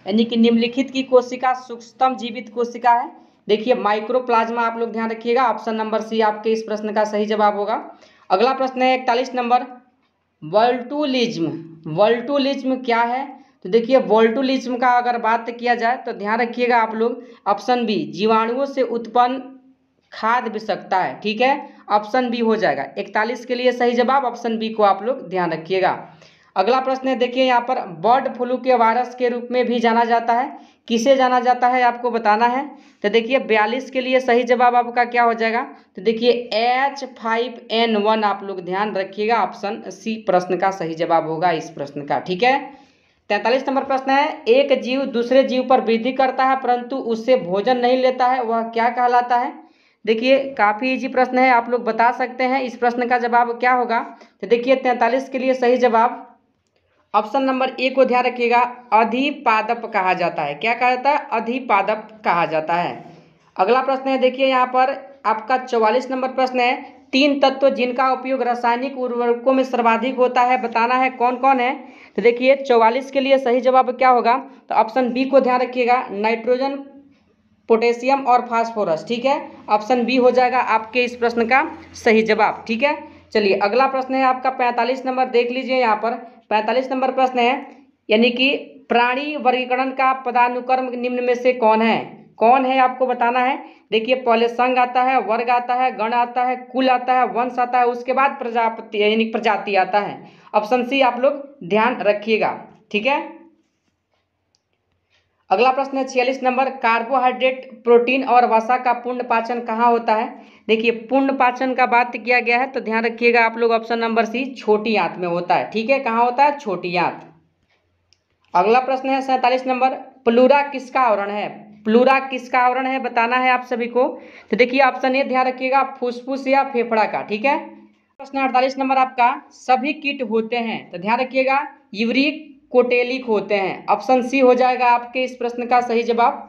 यानी कि निम्नलिखित की कोशिका सूक्ष्मतम जीवित कोशिका है। देखिए माइक्रोप्लाज्मा। आप लोग ध्यान रखिएगा, ऑप्शन नंबर सी आपके इस प्रश्न का सही जवाब होगा। अगला प्रश्न है 41 नंबर, वोल्टुलिज्म। वोल्टुलिज्म क्या है। तो देखिए वोल्टुलिज्म का अगर बात किया जाए तो ध्यान रखिएगा आप लोग, ऑप्शन बी जीवाणुओं से उत्पन्न खाद्य विषाक्तता है। ठीक है, ऑप्शन बी हो जाएगा। 41 के लिए सही जवाब ऑप्शन बी को आप लोग ध्यान रखिएगा। अगला प्रश्न है देखिए यहाँ पर, बर्ड फ्लू के वायरस के रूप में भी जाना जाता है। किसे जाना जाता है आपको बताना है। तो देखिए 42 के लिए सही जवाब आपका क्या हो जाएगा। तो देखिए H5N1 आप लोग ध्यान रखिएगा, ऑप्शन सी प्रश्न का सही जवाब होगा इस प्रश्न का। ठीक है। 43 नंबर प्रश्न है, एक जीव दूसरे जीव पर वृद्धि करता है परंतु उससे भोजन नहीं लेता है, वह क्या कहलाता है। देखिए काफ़ी इजी प्रश्न है, आप लोग बता सकते हैं इस प्रश्न का जवाब क्या होगा। तो देखिए 43 के लिए सही जवाब ऑप्शन नंबर ए को ध्यान रखिएगा, अधिपादप कहा जाता है। क्या कहा जाता है, अधिपादप कहा जाता है। अगला प्रश्न है देखिए यहाँ पर आपका 44 नंबर प्रश्न है, तीन तत्व जिनका उपयोग रासायनिक उर्वरकों में सर्वाधिक होता है बताना है, कौन कौन है। तो देखिए 44 के लिए सही जवाब क्या होगा। तो ऑप्शन बी को ध्यान रखिएगा, नाइट्रोजन, पोटेशियम और फास्फोरस। ठीक है, ऑप्शन बी हो जाएगा आपके इस प्रश्न का सही जवाब। ठीक है। चलिए अगला प्रश्न है आपका 45 नंबर, देख लीजिए यहाँ पर 45 नंबर प्रश्न है, यानी कि प्राणी वर्गीकरण का पदानुक्रम निम्न में से कौन है। कौन है आपको बताना है। देखिए पहले संघ आता है, वर्ग आता है, गण आता है, कुल आता है, वंश आता है, उसके बाद प्रजापति यानी प्रजाति आता है। ऑप्शन सी आप लोग ध्यान रखिएगा। ठीक है। अगला प्रश्न है 46 नंबर, कार्बोहाइड्रेट, प्रोटीन और वसा का पूर्ण पाचन कहाँ होता है। देखिए पूर्ण पाचन का बात किया गया है तो ध्यान रखिएगा आप लोग, ऑप्शन नंबर सी छोटी आंत में होता है। ठीक है, कहाँ होता है, छोटी आंत। अगला प्रश्न है 47 नंबर, प्लूरा किसका आवरण है। प्लूरा किसका आवरण है बताना है आप सभी को। तो देखिए ऑप्शन ए ध्यान रखिएगा, फुसफुस या फेफड़ा का। ठीक है। प्रश्न 48 नंबर आपका, सभी कीट होते हैं तो ध्यान रखिएगा यूरिक कोटेलिक होते हैं। ऑप्शन सी हो जाएगा आपके इस प्रश्न का सही जवाब।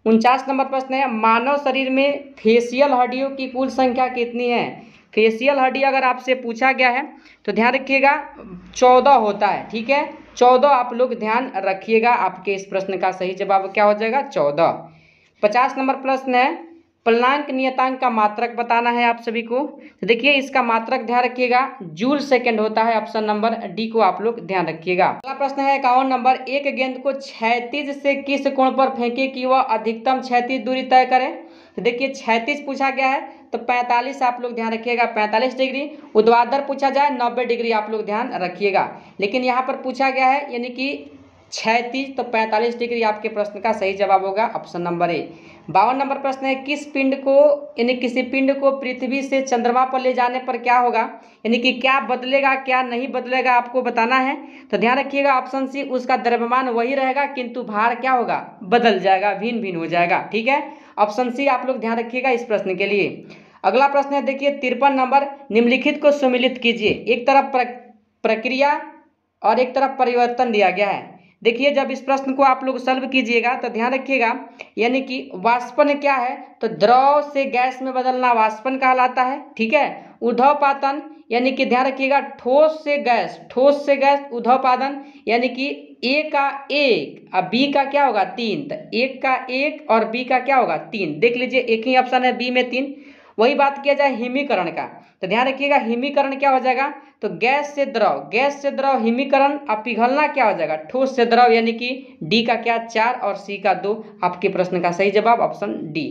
49 नंबर प्रश्न है, मानव शरीर में फेशियल हड्डियों की कुल संख्या कितनी है। फेशियल हड्डी अगर आपसे पूछा गया है तो ध्यान रखिएगा 14 होता है। ठीक है, 14 आप लोग ध्यान रखिएगा, आपके इस प्रश्न का सही जवाब क्या हो जाएगा, 14। 50 नंबर प्रश्न है, पूर्णांक नियतांक का मात्रक बताना है आप सभी को। तो देखिए इसका मात्रक ध्यान रखिएगा जूल सेकंड होता है, ऑप्शन नंबर डी को आप लोग ध्यान रखिएगा। अगला प्रश्न है 51 नंबर, एक गेंद को क्षैतिज से किस कोण पर फेंके कि वह अधिकतम क्षैतिज दूरी तय करे। तो देखिए क्षैतिज पूछा गया है तो 45 आप लोग ध्यान रखिएगा, 45 डिग्री। ऊर्ध्वाधर पूछा जाए 90 डिग्री आप लोग ध्यान रखिएगा, लेकिन यहाँ पर पूछा गया है यानी कि क्षैतिज तो 45 डिग्री आपके प्रश्न का सही जवाब होगा, ऑप्शन नंबर ए। 52 नंबर प्रश्न है, किस पिंड को यानी किसी पिंड को पृथ्वी से चंद्रमा पर ले जाने पर क्या होगा, यानी कि क्या बदलेगा क्या नहीं बदलेगा आपको बताना है। तो ध्यान रखिएगा ऑप्शन सी, उसका द्रव्यमान वही रहेगा किंतु भार क्या होगा, बदल जाएगा, भिन्न भिन्न हो जाएगा। ठीक है, ऑप्शन सी आप लोग ध्यान रखिएगा इस प्रश्न के लिए। अगला प्रश्न है देखिए 53 नंबर, निम्नलिखित को सम्मिलित कीजिए। एक तरफ प्रक्रिया और एक तरफ परिवर्तन दिया गया है। देखिए जब इस प्रश्न को आप लोग सॉल्व कीजिएगा तो ध्यान रखिएगा, यानी कि वाष्पन क्या है तो द्रव से गैस में बदलना वाष्पन कहलाता है। ठीक है, ऊर्ध्वपातन यानी कि ध्यान रखिएगा ठोस से गैस ऊर्ध्वपातन, यानी कि ए का एक और बी का क्या होगा, तीन। तो एक का एक और बी का क्या होगा, तीन। देख लीजिए एक ही ऑप्शन है बी में तीन। वही बात किया जाए हिमीकरण का, तो ध्यान रखिएगा हिमीकरण क्या हो जाएगा, तो गैस से द्रव हिमीकरण। अब पिघलना क्या हो जाएगा, ठोस से द्रव, यानी कि डी का क्या 4 और सी का 2। आपके प्रश्न का सही जवाब ऑप्शन डी।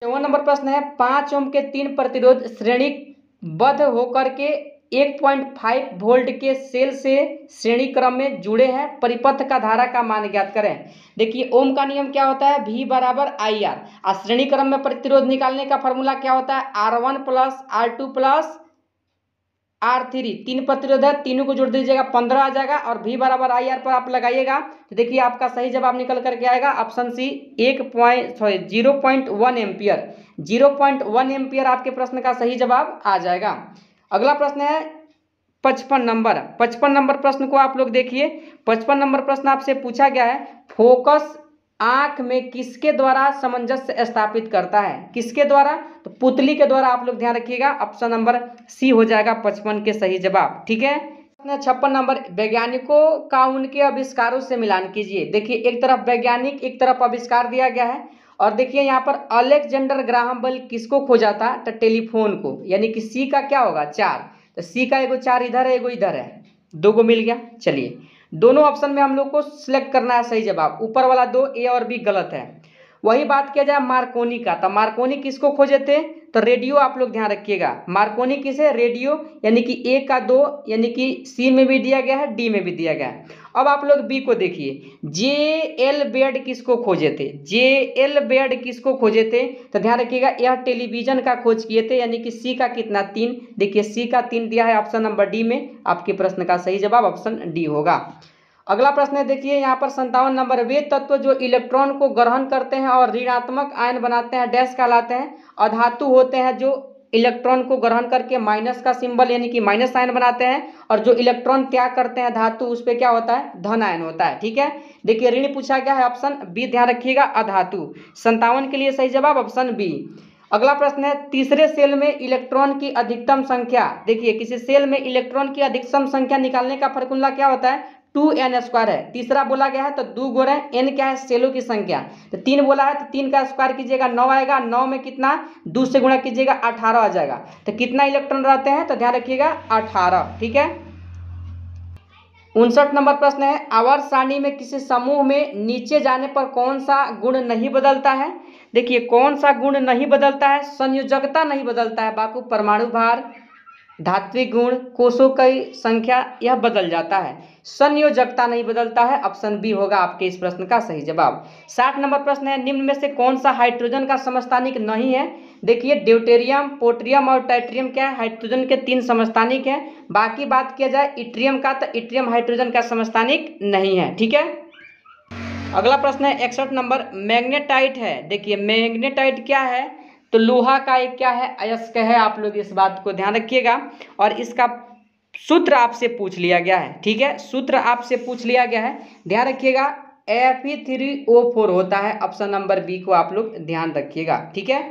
7 नंबर प्रश्न है 5 ओम के 3 प्रतिरोध श्रेणीबद्ध होकर के 1.5 वोल्ट के सेल से श्रेणी क्रम में जुड़े हैं, परिपथ का धारा का मान ज्ञात करें। देखिए ओम का नियम क्या होता है, V बराबर आई आर, और श्रेणी क्रम में प्रतिरोध निकालने का फॉर्मूला क्या होता है, R1 plus R2 plus R3। 3 प्रतिरोध है, तीनों को जोड़ दीजिएगा 15 आ जाएगा, और V बराबर आई आर पर आप लगाइएगा तो देखिए आपका सही जवाब निकल करके आएगा ऑप्शन सी 0.1 एम्पियर। 0.1 एम्पियर आपके प्रश्न का सही जवाब आ जाएगा। अगला प्रश्न है 55 नंबर प्रश्न को आप लोग देखिए। 55 नंबर प्रश्न आपसे पूछा गया है, फोकस आंख में किसके द्वारा सामंजस्य स्थापित करता है, किसके द्वारा, तो पुतली के द्वारा। आप लोग ध्यान रखिएगा ऑप्शन नंबर सी हो जाएगा 55 के सही जवाब। ठीक है। 56 नंबर, वैज्ञानिकों का उनके आविष्कारों से मिलान कीजिए। देखिए एक तरफ वैज्ञानिक, एक तरफ आविष्कार दिया गया है, और देखिए यहाँ पर अलेक्जेंडर ग्राहम बेल किसको खोजा था, तो टेलीफोन को, यानी कि सी का क्या होगा 4, तो सी का एगो 4 इधर है एगो इधर है, 2 को मिल गया। चलिए दोनों ऑप्शन में हम लोग को सिलेक्ट करना है सही जवाब, ऊपर वाला 2 ए और बी गलत है। वही बात किया जाए मार्कोनी का, तो मार्कोनी किसको खोजे थे, तो रेडियो। आप लोग ध्यान रखिएगा मार्कोनी किसे, रेडियो, यानी कि ए का 2, यानी कि सी में भी दिया गया है डी में भी दिया गया है। अब आप लोग बी को देखिए, जे एल बेड किसको खोजे थे, जे एल बेड किसको खोजे थे, तो ध्यान रखिएगा यह टेलीविजन का खोज किए थे, यानी कि सी का कितना 3। देखिए सी का 3 दिया है ऑप्शन नंबर डी में, आपके प्रश्न का सही जवाब ऑप्शन डी होगा। अगला प्रश्न है देखिए यहाँ पर 57 नंबर, वे तत्व जो इलेक्ट्रॉन को ग्रहण करते हैं और ऋणात्मक आयन बनाते हैं डैश कहलाते हैं। अधातु होते हैं जो इलेक्ट्रॉन को ग्रहण करके माइनस का सिंबल यानी कि माइनस आयन बनाते हैं, और जो इलेक्ट्रॉन त्याग करते हैं धातु उस पर क्या होता है, धन आयन होता है। ठीक है। देखिए ऋण पूछा गया है ऑप्शन बी, ध्यान रखिएगा अधातु। 57 के लिए सही जवाब ऑप्शन बी। अगला प्रश्न है तीसरे सेल में इलेक्ट्रॉन की अधिकतम संख्या। देखिए किसी सेल में इलेक्ट्रॉन की अधिकतम संख्या निकालने का फॉर्मूला क्या होता है, 2n² है। तीसरा बोला गया है तो 2 गुणे n क्या है, सेलों की संख्या, तो 3 बोला है तो 3 का स्क्वायर कीजिएगा 9 आएगा, 9 में कितना 2 से गुणा कीजिएगा 18 आ जाएगा। तो कितना इलेक्ट्रॉन रहते हैं, तो ध्यान रखिएगा 18। ठीक है। 59 नंबर प्रश्न है, आवर्त सारणी में किसी समूह में नीचे जाने पर कौन सा गुण नहीं बदलता है। देखिए कौन सा गुण नहीं बदलता है, संयोजकता नहीं बदलता है, बाकी परमाणु भार, धात्विक गुण, कोषों की संख्या यह बदल जाता है, संयोजकता नहीं बदलता है। ऑप्शन बी होगा आपके इस प्रश्न का सही जवाब। 60 नंबर प्रश्न है, निम्न में से कौन सा हाइड्रोजन का समस्थानिक नहीं है। देखिए ड्यूटेरियम, पोट्रियम और टाइट्रियम क्या है, हाइड्रोजन के 3 समस्थानिक हैं। बाकी बात किया जाए इट्रियम का, तो इट्रियम हाइड्रोजन का समस्थानिक नहीं है। ठीक है। अगला प्रश्न है 61 नंबर, मैग्नेटाइट है। देखिए मैग्नेटाइट क्या है, तो लोहा का एक क्या है, अयस्क है। आप लोग इस बात को ध्यान रखिएगा, और इसका सूत्र आपसे पूछ लिया गया है। ठीक है, सूत्र आपसे पूछ लिया गया है, ध्यान रखिएगा Fe3O4 होता है। ऑप्शन नंबर बी को आप लोग ध्यान रखिएगा। ठीक है।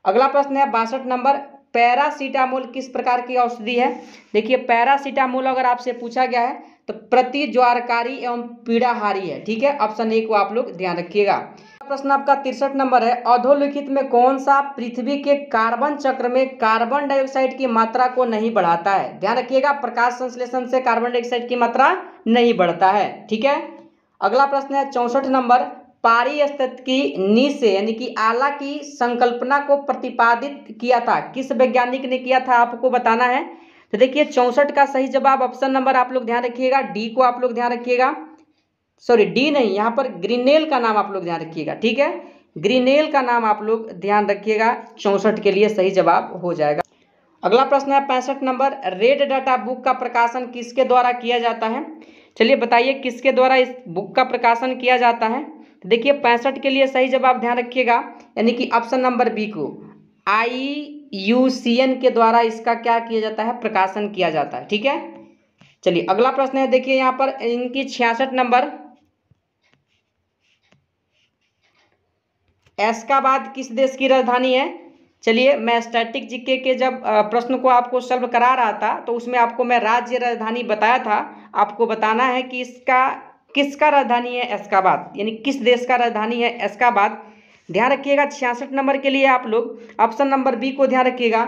अगला प्रश्न है 62 नंबर, पैरासीटामोल किस प्रकार की औषधि है। देखिए पैरासीटामोल अगर आपसे पूछा गया है तो प्रतिज्वारकारी एवं पीड़ाहारी है। ठीक है, ऑप्शन ए को आप लोग ध्यान रखिएगा। प्रश्न आपका 63 नंबर है, अधोलिखित में कौन सा पृथ्वी के कार्बन चक्र में कार्बन डाइऑक्साइड की मात्रा को नहीं बढ़ाता है। ध्यान रखिएगा प्रकाश संश्लेषण से कार्बन डाइऑक्साइड की मात्रा नहीं बढ़ता है। ठीक है। अगला प्रश्न है 64 नंबर, पारिस्थितिकी नीचे यानी कि आला की संकल्पना को प्रतिपादित किया था किस वैज्ञानिक ने किया था, आपको बताना है। तो देखिए 64 का सही जवाब ऑप्शन नंबर आप लोग ध्यान रखिएगा डी को आप लोग ध्यान रखिएगा, सॉरी डी नहीं, यहाँ पर ग्रीनेल का नाम आप लोग ध्यान रखिएगा। ठीक है, ग्रीनेल का नाम आप लोग ध्यान रखिएगा, 64 के लिए सही जवाब हो जाएगा। अगला प्रश्न है 65 नंबर, रेड डाटा बुक का प्रकाशन किसके द्वारा किया जाता है। चलिए बताइए किसके द्वारा इस बुक का प्रकाशन किया जाता है। तो देखिए 65 के लिए सही जवाब ध्यान रखिएगा, यानी कि ऑप्शन नंबर बी को IUCN के द्वारा इसका क्या किया जाता है, प्रकाशन किया जाता है। ठीक है। चलिए अगला प्रश्न है, देखिए यहाँ पर इनकी 66 नंबर, एशकाबाद किस देश की राजधानी है। चलिए मैं स्टैटिक जीके के जब प्रश्न को आपको सॉल्व करा रहा था तो उसमें आपको मैं राज्य राजधानी बताया था, आपको बताना है कि इसका किसका राजधानी है एशकाबाद, यानी किस देश का राजधानी है एशकाबाद। ध्यान रखिएगा 66 नंबर के लिए आप लोग ऑप्शन नंबर बी को ध्यान रखिएगा,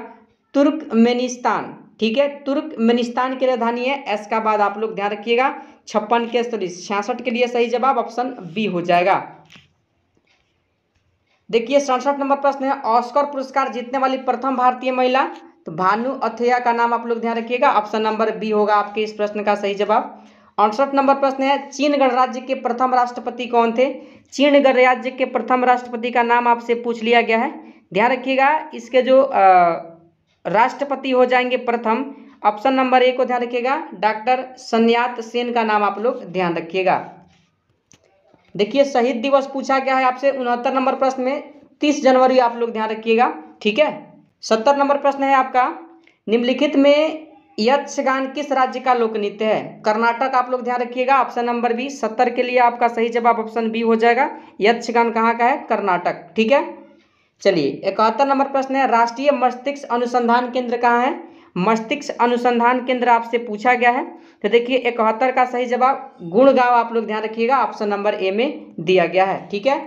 तुर्कमेनिस्तान। ठीक है, तुर्कमेनिस्तान की राजधानी है एशखाबाद। आप लोग ध्यान रखिएगा 66 के लिए सही जवाब ऑप्शन बी हो जाएगा। देखिए 67 नंबर प्रश्न है, ऑस्कर पुरस्कार जीतने वाली प्रथम भारतीय महिला, तो भानु अथैया का नाम आप लोग ध्यान रखिएगा, ऑप्शन नंबर बी होगा आपके इस प्रश्न का सही जवाब। 68 नंबर प्रश्न है, चीन गणराज्य के प्रथम राष्ट्रपति कौन थे? चीन गणराज्य के प्रथम राष्ट्रपति का नाम आपसे पूछ लिया गया है। ध्यान रखिएगा इसके जो राष्ट्रपति हो जाएंगे प्रथम, ऑप्शन नंबर ए को ध्यान रखिएगा, डॉक्टर सन्यात सेन का नाम आप लोग ध्यान रखिएगा। देखिए शहीद दिवस पूछा गया है आपसे 69 नंबर प्रश्न में, 30 जनवरी आप लोग ध्यान रखिएगा। ठीक है, 70 नंबर प्रश्न है आपका, निम्नलिखित में यक्षगान किस राज्य का लोक नृत्य है? कर्नाटक आप लोग ध्यान रखिएगा, ऑप्शन नंबर बी। 70 के लिए आपका सही जवाब ऑप्शन बी हो जाएगा, यक्षगान कहाँ का है? कर्नाटक। ठीक है, चलिए 71 नंबर प्रश्न है, राष्ट्रीय मस्तिष्क अनुसंधान केंद्र कहाँ है? मस्तिष्क अनुसंधान केंद्र आपसे पूछा गया है। तो देखिए 71 का सही जवाब गुड़गांव आप लोग ध्यान रखिएगा, ऑप्शन नंबर ए में दिया गया है। ठीक है,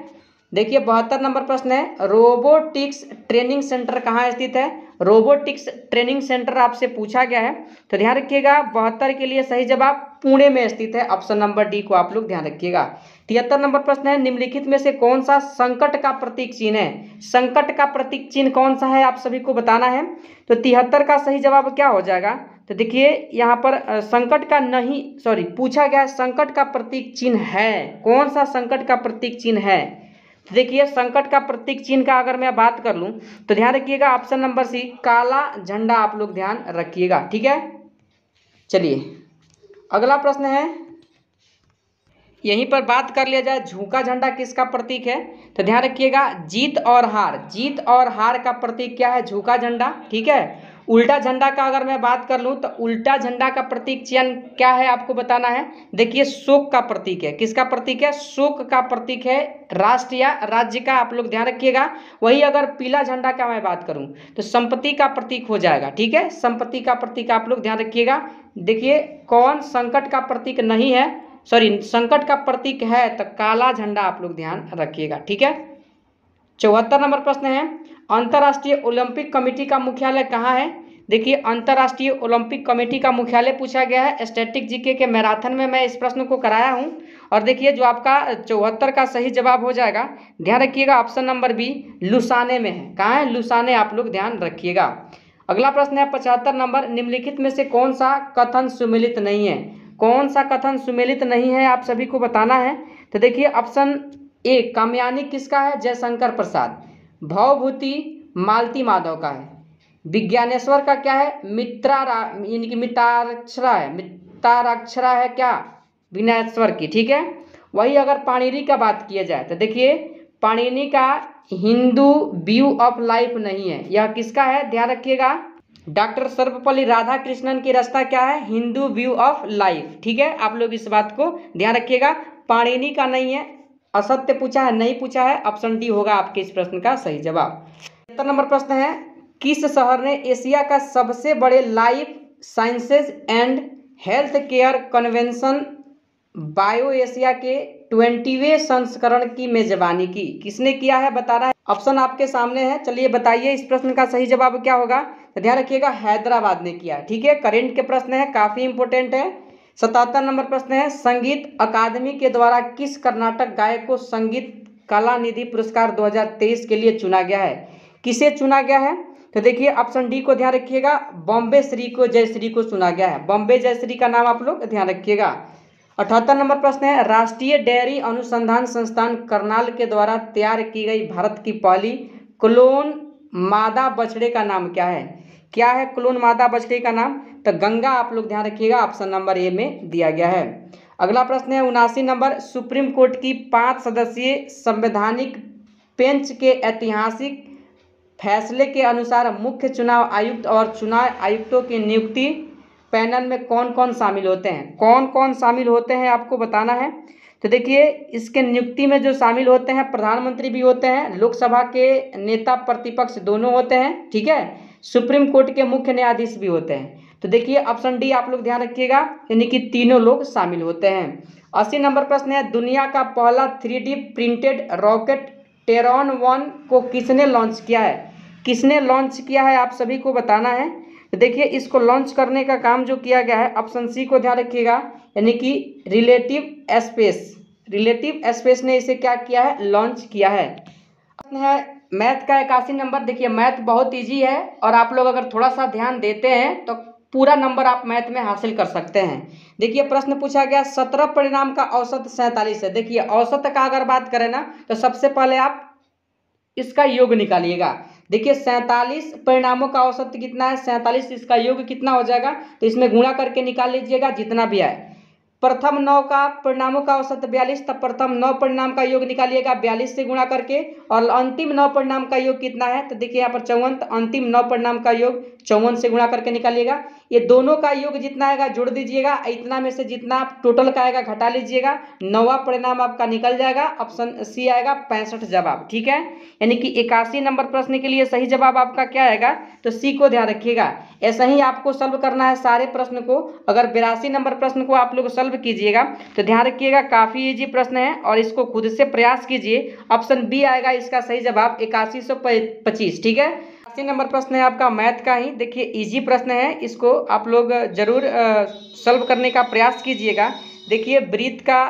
देखिए 72 नंबर प्रश्न है, रोबोटिक्स ट्रेनिंग सेंटर कहाँ स्थित है? रोबोटिक्स ट्रेनिंग सेंटर आपसे पूछा गया है, तो ध्यान रखिएगा 72 के लिए सही जवाब पुणे में स्थित है, ऑप्शन नंबर डी को आप लोग ध्यान रखिएगा। 73 नंबर प्रश्न है, निम्नलिखित में से कौन सा संकट का प्रतीक चिन्ह है? संकट का प्रतीक चिन्ह कौन सा है आप सभी को बताना है। तो 73 का सही जवाब क्या हो जाएगा? तो देखिए यहाँ पर संकट का नहीं, सॉरी पूछा गया संकट का प्रतीक चिन्ह है, कौन सा संकट का प्रतीक चिन्ह है? तो देखिए संकट का प्रतीक चिन्ह का अगर मैं बात कर लूं तो ध्यान रखिएगा ऑप्शन नंबर सी, काला झंडा आप लोग ध्यान रखिएगा। ठीक है, चलिए अगला प्रश्न है, यहीं पर बात कर लिया जाए झुका झंडा किसका प्रतीक है? तो ध्यान रखिएगा जीत और हार का प्रतीक क्या है? झुका झंडा। ठीक है, उल्टा झंडा का अगर मैं बात कर लूं तो उल्टा झंडा का प्रतीक चिन्ह क्या है आपको बताना है। देखिए शोक का प्रतीक है, किसका प्रतीक है? शोक का प्रतीक है, राष्ट्र या राज्य का आप लोग ध्यान रखिएगा। वही अगर पीला झंडा का मैं बात करूं तो संपत्ति का प्रतीक हो जाएगा। ठीक है, संपत्ति का प्रतीक आप लोग ध्यान रखिएगा। देखिए कौन संकट का प्रतीक नहीं है, सॉरी संकट का प्रतीक है तो काला झंडा आप लोग ध्यान रखिएगा। ठीक है, 74 नंबर प्रश्न है, अंतर्राष्ट्रीय ओलंपिक कमेटी का मुख्यालय कहाँ है? देखिए अंतर्राष्ट्रीय ओलंपिक कमेटी का मुख्यालय पूछा गया है, स्टैटिक जीके के मैराथन में मैं इस प्रश्न को कराया हूं। और देखिए जो आपका 74 का सही जवाब हो जाएगा, ध्यान रखिएगा ऑप्शन नंबर बी, लुसाने में है। कहाँ है? लुसाने आप लोग ध्यान रखिएगा। अगला प्रश्न है 75 नंबर, निम्नलिखित में से कौन सा कथन सुमेलित नहीं है? कौन सा कथन सुमेलित नहीं है आप सभी को बताना है। तो देखिए ऑप्शन ए, कामयानी किसका है? जयशंकर प्रसाद। भवभूति मालती माधव का है। विज्ञानेश्वर का क्या है? इनकी मिताक्षरा है क्या? विनयेश्वर की। ठीक है, वही अगर पाणिनि का बात किया जाए तो देखिए पाणिनि का हिंदू व्यू ऑफ लाइफ नहीं है, यह किसका है? ध्यान रखिएगा डॉक्टर सर्वपल्ली राधाकृष्णन की रचना क्या है? Hindu view of life. ठीक है, आप लोग इस बात को ध्यान रखिएगा, पाणिनि का नहीं है। असत्य पूछा है, नहीं पूछा है, ऑप्शन डी होगा आपके इस प्रश्न का सही जवाब। 73 नंबर प्रश्न है, किस शहर ने एशिया का सबसे बड़े life sciences and health care convention bio Asia के 20वें संस्करण की मेजबानी की? किसने किया है बताना है, ऑप्शन आपके सामने है। चलिए बताइए इस प्रश्न का सही जवाब क्या होगा। तो ध्यान रखिएगा हैदराबाद ने किया। ठीक है, करेंट के प्रश्न है, काफी इंपोर्टेंट है। 77 नंबर प्रश्न है, संगीत अकादमी के द्वारा किस कर्नाटक गायक को संगीत कला निधि पुरस्कार 2023 के लिए चुना गया है? किसे चुना गया है? तो देखिए ऑप्शन डी को ध्यान रखिएगा, बॉम्बे श्री को, जयश्री को चुना गया है। बॉम्बे जयश्री का नाम आप लोग ध्यान रखिएगा। 78 नंबर प्रश्न है, राष्ट्रीय डेयरी अनुसंधान संस्थान करनाल के द्वारा तैयार की गई भारत की पहली क्लोन मादा बछड़े का नाम क्या है? क्या है क्लोन मादा बछड़े का नाम? तो गंगा आप लोग ध्यान रखिएगा, ऑप्शन नंबर ए में दिया गया है। अगला प्रश्न है 79 नंबर, सुप्रीम कोर्ट की 5 सदस्यीय संवैधानिक बेंच के ऐतिहासिक फैसले के अनुसार मुख्य चुनाव आयुक्त और चुनाव आयुक्तों की नियुक्ति पैनल में कौन कौन शामिल होते हैं? कौन कौन शामिल होते हैं आपको बताना है। तो देखिए इसके नियुक्ति में जो शामिल होते हैं, प्रधानमंत्री भी होते हैं, लोकसभा के नेता प्रतिपक्ष दोनों होते हैं। ठीक है, सुप्रीम कोर्ट के मुख्य न्यायाधीश भी होते हैं। तो देखिए ऑप्शन डी आप लोग ध्यान रखिएगा, यानी कि तीनों लोग शामिल होते हैं। 80 नंबर प्रश्न है, दुनिया का पहला 3D प्रिंटेड रॉकेट टेरॉन 1 को किसने लॉन्च किया है? किसने लॉन्च किया है आप सभी को बताना है। तो देखिए इसको लॉन्च करने का काम जो किया गया है, ऑप्शन सी को ध्यान रखिएगा, यानी कि रिलेटिव स्पेस ने इसे क्या किया है? लॉन्च किया है। है मैथ का 81 नंबर। देखिए मैथ बहुत इजी है और आप लोग अगर थोड़ा सा ध्यान देते हैं तो पूरा नंबर आप मैथ में हासिल कर सकते हैं। देखिए प्रश्न पूछा गया 17 परिणाम का औसत 47 है। देखिए औसत का अगर बात करें ना तो सबसे पहले आप इसका योग निकालिएगा। देखिए 47 परिणामों का औसत कितना है? 47, इसका योग कितना हो जाएगा? तो इसमें गुणा करके निकाल लीजिएगा जितना भी आए। प्रथम 9 का परिणामों का औसत 42, तब प्रथम 9 परिणाम का योग निकालिएगा 42 से गुणा करके। और अंतिम 9 परिणाम का योग कितना है? तो देखिए यहाँ पर 54, तो अंतिम 9 परिणाम का योग 54 से गुणा करके निकालिएगा। ये दोनों का योग जितना आएगा जोड़ दीजिएगा, इतना में से जितना आप टोटल का आएगा घटा लीजिएगा, 9वां परिणाम आपका निकल जाएगा। ऑप्शन सी आएगा 65 जवाब। ठीक है, यानी कि 81 नंबर प्रश्न के लिए सही जवाब आपका क्या आएगा? तो सी को ध्यान रखिएगा। ऐसा ही आपको सॉल्व करना है सारे प्रश्न को। अगर 82 नंबर प्रश्न को आप लोग सॉल्व कीजिएगा तो ध्यान रखिएगा काफी इजी प्रश्न है और इसको खुद से प्रयास कीजिए। ऑप्शन बी आएगा इसका सही जवाब 8125। ठीक है, 80 नंबर प्रश्न है आपका मैथ का ही। देखिए इजी प्रश्न है, इसको आप लोग जरूर सॉल्व करने का प्रयास कीजिएगा। देखिए वृत्त का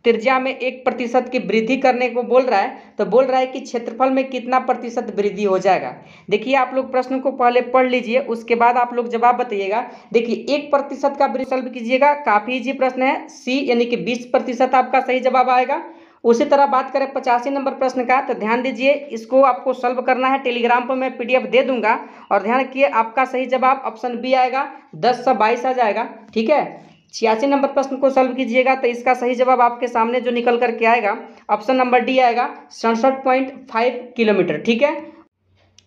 त्रिज्या में 1% की वृद्धि करने को बोल रहा है, तो बोल रहा है कि क्षेत्रफल में कितना प्रतिशत वृद्धि हो जाएगा। देखिए आप लोग प्रश्न को पहले पढ़ लीजिए, उसके बाद आप लोग जवाब बताइएगा। देखिए 1% का वृद्धि सॉल्व कीजिएगा, काफी इजी प्रश्न है। सी यानी कि 20% आपका सही जवाब आएगा। उसी तरह बात करें 85 नंबर प्रश्न का, तो ध्यान दीजिए इसको आपको सॉल्व करना है। टेलीग्राम पर मैं PDF दे दूंगा और ध्यान रखिए आपका सही जवाब ऑप्शन बी आएगा, 10/22 आ जाएगा। ठीक है, 86 नंबर प्रश्न को सॉल्व कीजिएगा तो इसका सही जवाब आपके सामने जो निकल करके आएगा ऑप्शन नंबर डी आएगा, 67.5 किलोमीटर। ठीक है,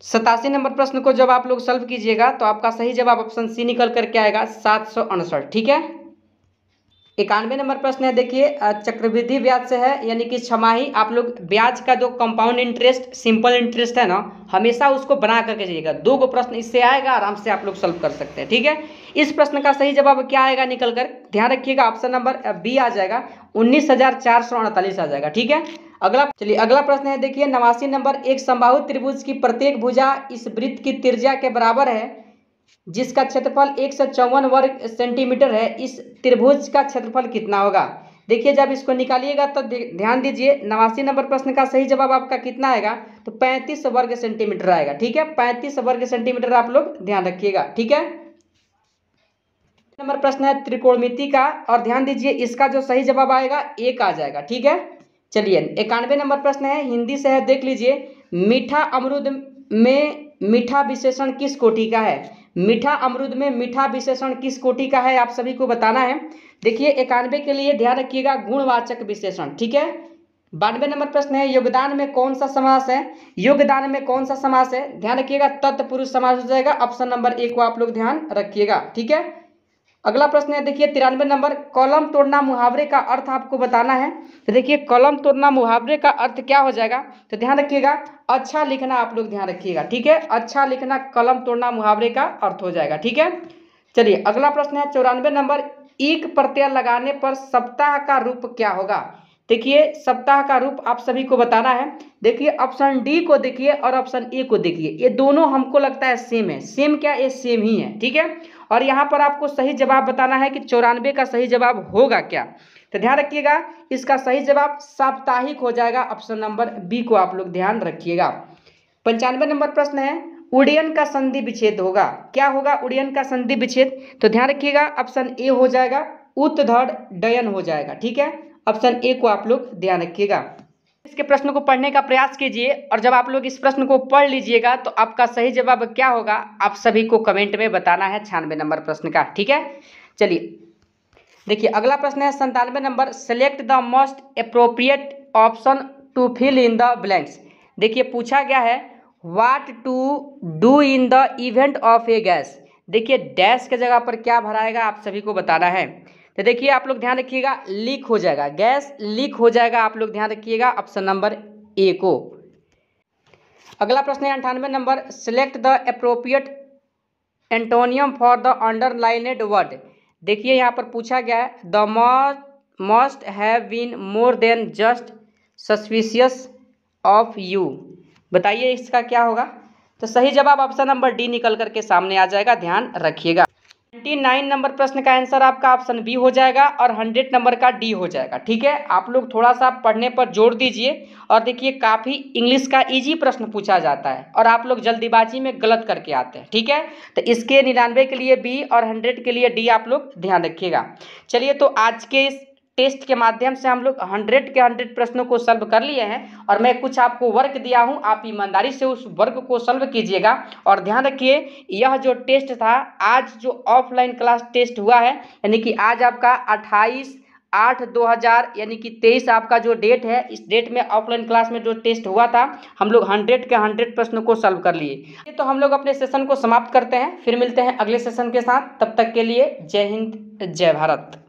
87 नंबर प्रश्न को जब आप लोग सॉल्व कीजिएगा तो आपका सही जवाब ऑप्शन सी निकल करके आएगा, 768। ठीक है, 91 नंबर प्रश्न है। देखिए चक्रवृद्धि ब्याज से है, यानी कि छमाही आप लोग ब्याज का जो कंपाउंड इंटरेस्ट, सिंपल इंटरेस्ट है ना, हमेशा उसको बना करके जाइएगा। 2 प्रश्न इससे आएगा, आराम से आप लोग सॉल्व कर सकते हैं। ठीक है, इस प्रश्न का सही जवाब क्या आएगा निकल कर? ध्यान रखिएगा ऑप्शन नंबर बी आ जाएगा, 19,448 आ जाएगा। ठीक है, चलिए अगला प्रश्न है। देखिए 89 नंबर, एक समबाहु त्रिभुज की प्रत्येक भुजा इस वृत्त की त्रिज्या के बराबर है जिसका क्षेत्रफल 154 वर्ग सेंटीमीटर है, इस त्रिभुज का क्षेत्रफल कितना होगा? देखिए जब इसको निकालिएगा तो ध्यान दीजिए 89 नंबर प्रश्न का सही जवाब आपका कितना आएगा? तो 35 वर्ग सेंटीमीटर आएगा। ठीक है, 35 वर्ग सेंटीमीटर आप लोग ध्यान रखिएगा। ठीक है, नंबर प्रश्न है त्रिकोणमिति का और ध्यान दीजिए इसका जो सही जवाब आएगा 1 आ जाएगा। ठीक है, चलिए 91 नंबर प्रश्न है, हिंदी से है, देख लीजिए। मीठा अमरूद में मीठा विशेषण किस कोटि का है? मीठा अमरूद में मीठा विशेषण किस कोटि का है आप सभी को बताना है। देखिए 91 के लिए ध्यान रखिएगा गुणवाचक विशेषण। ठीक है, 92 नंबर प्रश्न है, योगदान में कौन सा समास है? योगदान में कौन सा समास है? ध्यान रखिएगा तत्पुरुष समास हो जाएगा। ऑप्शन नंबर ए को आप लोग ध्यान रखिएगा। ठीक है, अगला प्रश्न है। देखिए 93 नंबर, कॉलम तोड़ना मुहावरे का अर्थ आपको बताना है। तो देखिए कॉलम तोड़ना मुहावरे का अर्थ क्या हो जाएगा? तो ध्यान रखिएगा अच्छा लिखना, आप लोग ध्यान रखिएगा। ठीक है, अच्छा लिखना कॉलम तोड़ना मुहावरे का अर्थ हो जाएगा। ठीक है, चलिए अगला प्रश्न है 94 नंबर, ईक प्रत्यय लगाने पर सप्ताह का रूप क्या होगा? देखिए सप्ताह का रूप आप सभी को बताना है। देखिए ऑप्शन डी को देखिए और ऑप्शन ए को देखिए, ये दोनों हमको लगता है सेम है। सेम क्या? ये सेम ही है। ठीक है, और यहाँ पर आपको सही जवाब बताना है कि 94 का सही जवाब होगा क्या। तो ध्यान रखिएगा इसका सही जवाब साप्ताहिक हो जाएगा। ऑप्शन नंबर बी को आप लोग ध्यान रखिएगा। 95 नंबर प्रश्न है, उड्डयन का संधि विच्छेद होगा, क्या होगा उड्डयन का संधि विच्छेद? तो ध्यान रखिएगा ऑप्शन ए हो जाएगा, उत्तधड़ डयन हो जाएगा। ठीक है, ऑप्शन ए को आप लोग ध्यान रखिएगा। इसके प्रश्न को पढ़ने का प्रयास कीजिए और जब आप लोग इस प्रश्न को पढ़ लीजिएगा तो आपका सही जवाब क्या होगा आप सभी को कमेंट में बताना है 96 नंबर प्रश्न का। ठीक है, चलिए देखिए अगला प्रश्न है 97 number, select the most appropriate option to fill in the blanks. देखिए पूछा गया है what to do in the event of a gas. देखिए डैश के जगह पर क्या भराएगा आप सभी को बताना है। तो देखिए आप लोग ध्यान रखिएगा लीक हो जाएगा, गैस लीक हो जाएगा, आप लोग ध्यान रखिएगा ऑप्शन नंबर ए को। अगला प्रश्न है 98 number, select the appropriate antonym for the अंडरलाइनेड word. देखिए यहाँ पर पूछा गया है the must have been more than just suspicious of you. बताइए इसका क्या होगा। तो सही जवाब ऑप्शन नंबर डी निकल करके सामने आ जाएगा, ध्यान रखिएगा। 99 नंबर प्रश्न का आंसर आपका ऑप्शन बी हो जाएगा और 100 नंबर का डी हो जाएगा। ठीक है, आप लोग थोड़ा सा पढ़ने पर जोर दीजिए और देखिए काफ़ी इंग्लिश का इजी प्रश्न पूछा जाता है और आप लोग जल्दीबाजी में गलत करके आते हैं। ठीक है, तो इसके 99 के लिए बी और 100 के लिए डी आप लोग ध्यान रखिएगा। चलिए, तो आज के इस टेस्ट के माध्यम से हम लोग 100 के 100 प्रश्नों को सॉल्व कर लिए हैं और मैं कुछ आपको वर्क दिया हूं, आप ईमानदारी से उस वर्क को सॉल्व कीजिएगा। और ध्यान रखिए, यह जो टेस्ट था, आज जो ऑफलाइन क्लास टेस्ट हुआ है, यानी कि आज आपका 28/8/2000 यानी कि 23 आपका जो डेट है, इस डेट में ऑफलाइन क्लास में जो टेस्ट हुआ था, हम लोग 100 के 100 प्रश्नों को सॉल्व कर लिए। तो हम लोग अपने सेशन को समाप्त करते हैं, फिर मिलते हैं अगले सेशन के साथ। तब तक के लिए जय हिंद, जय भारत।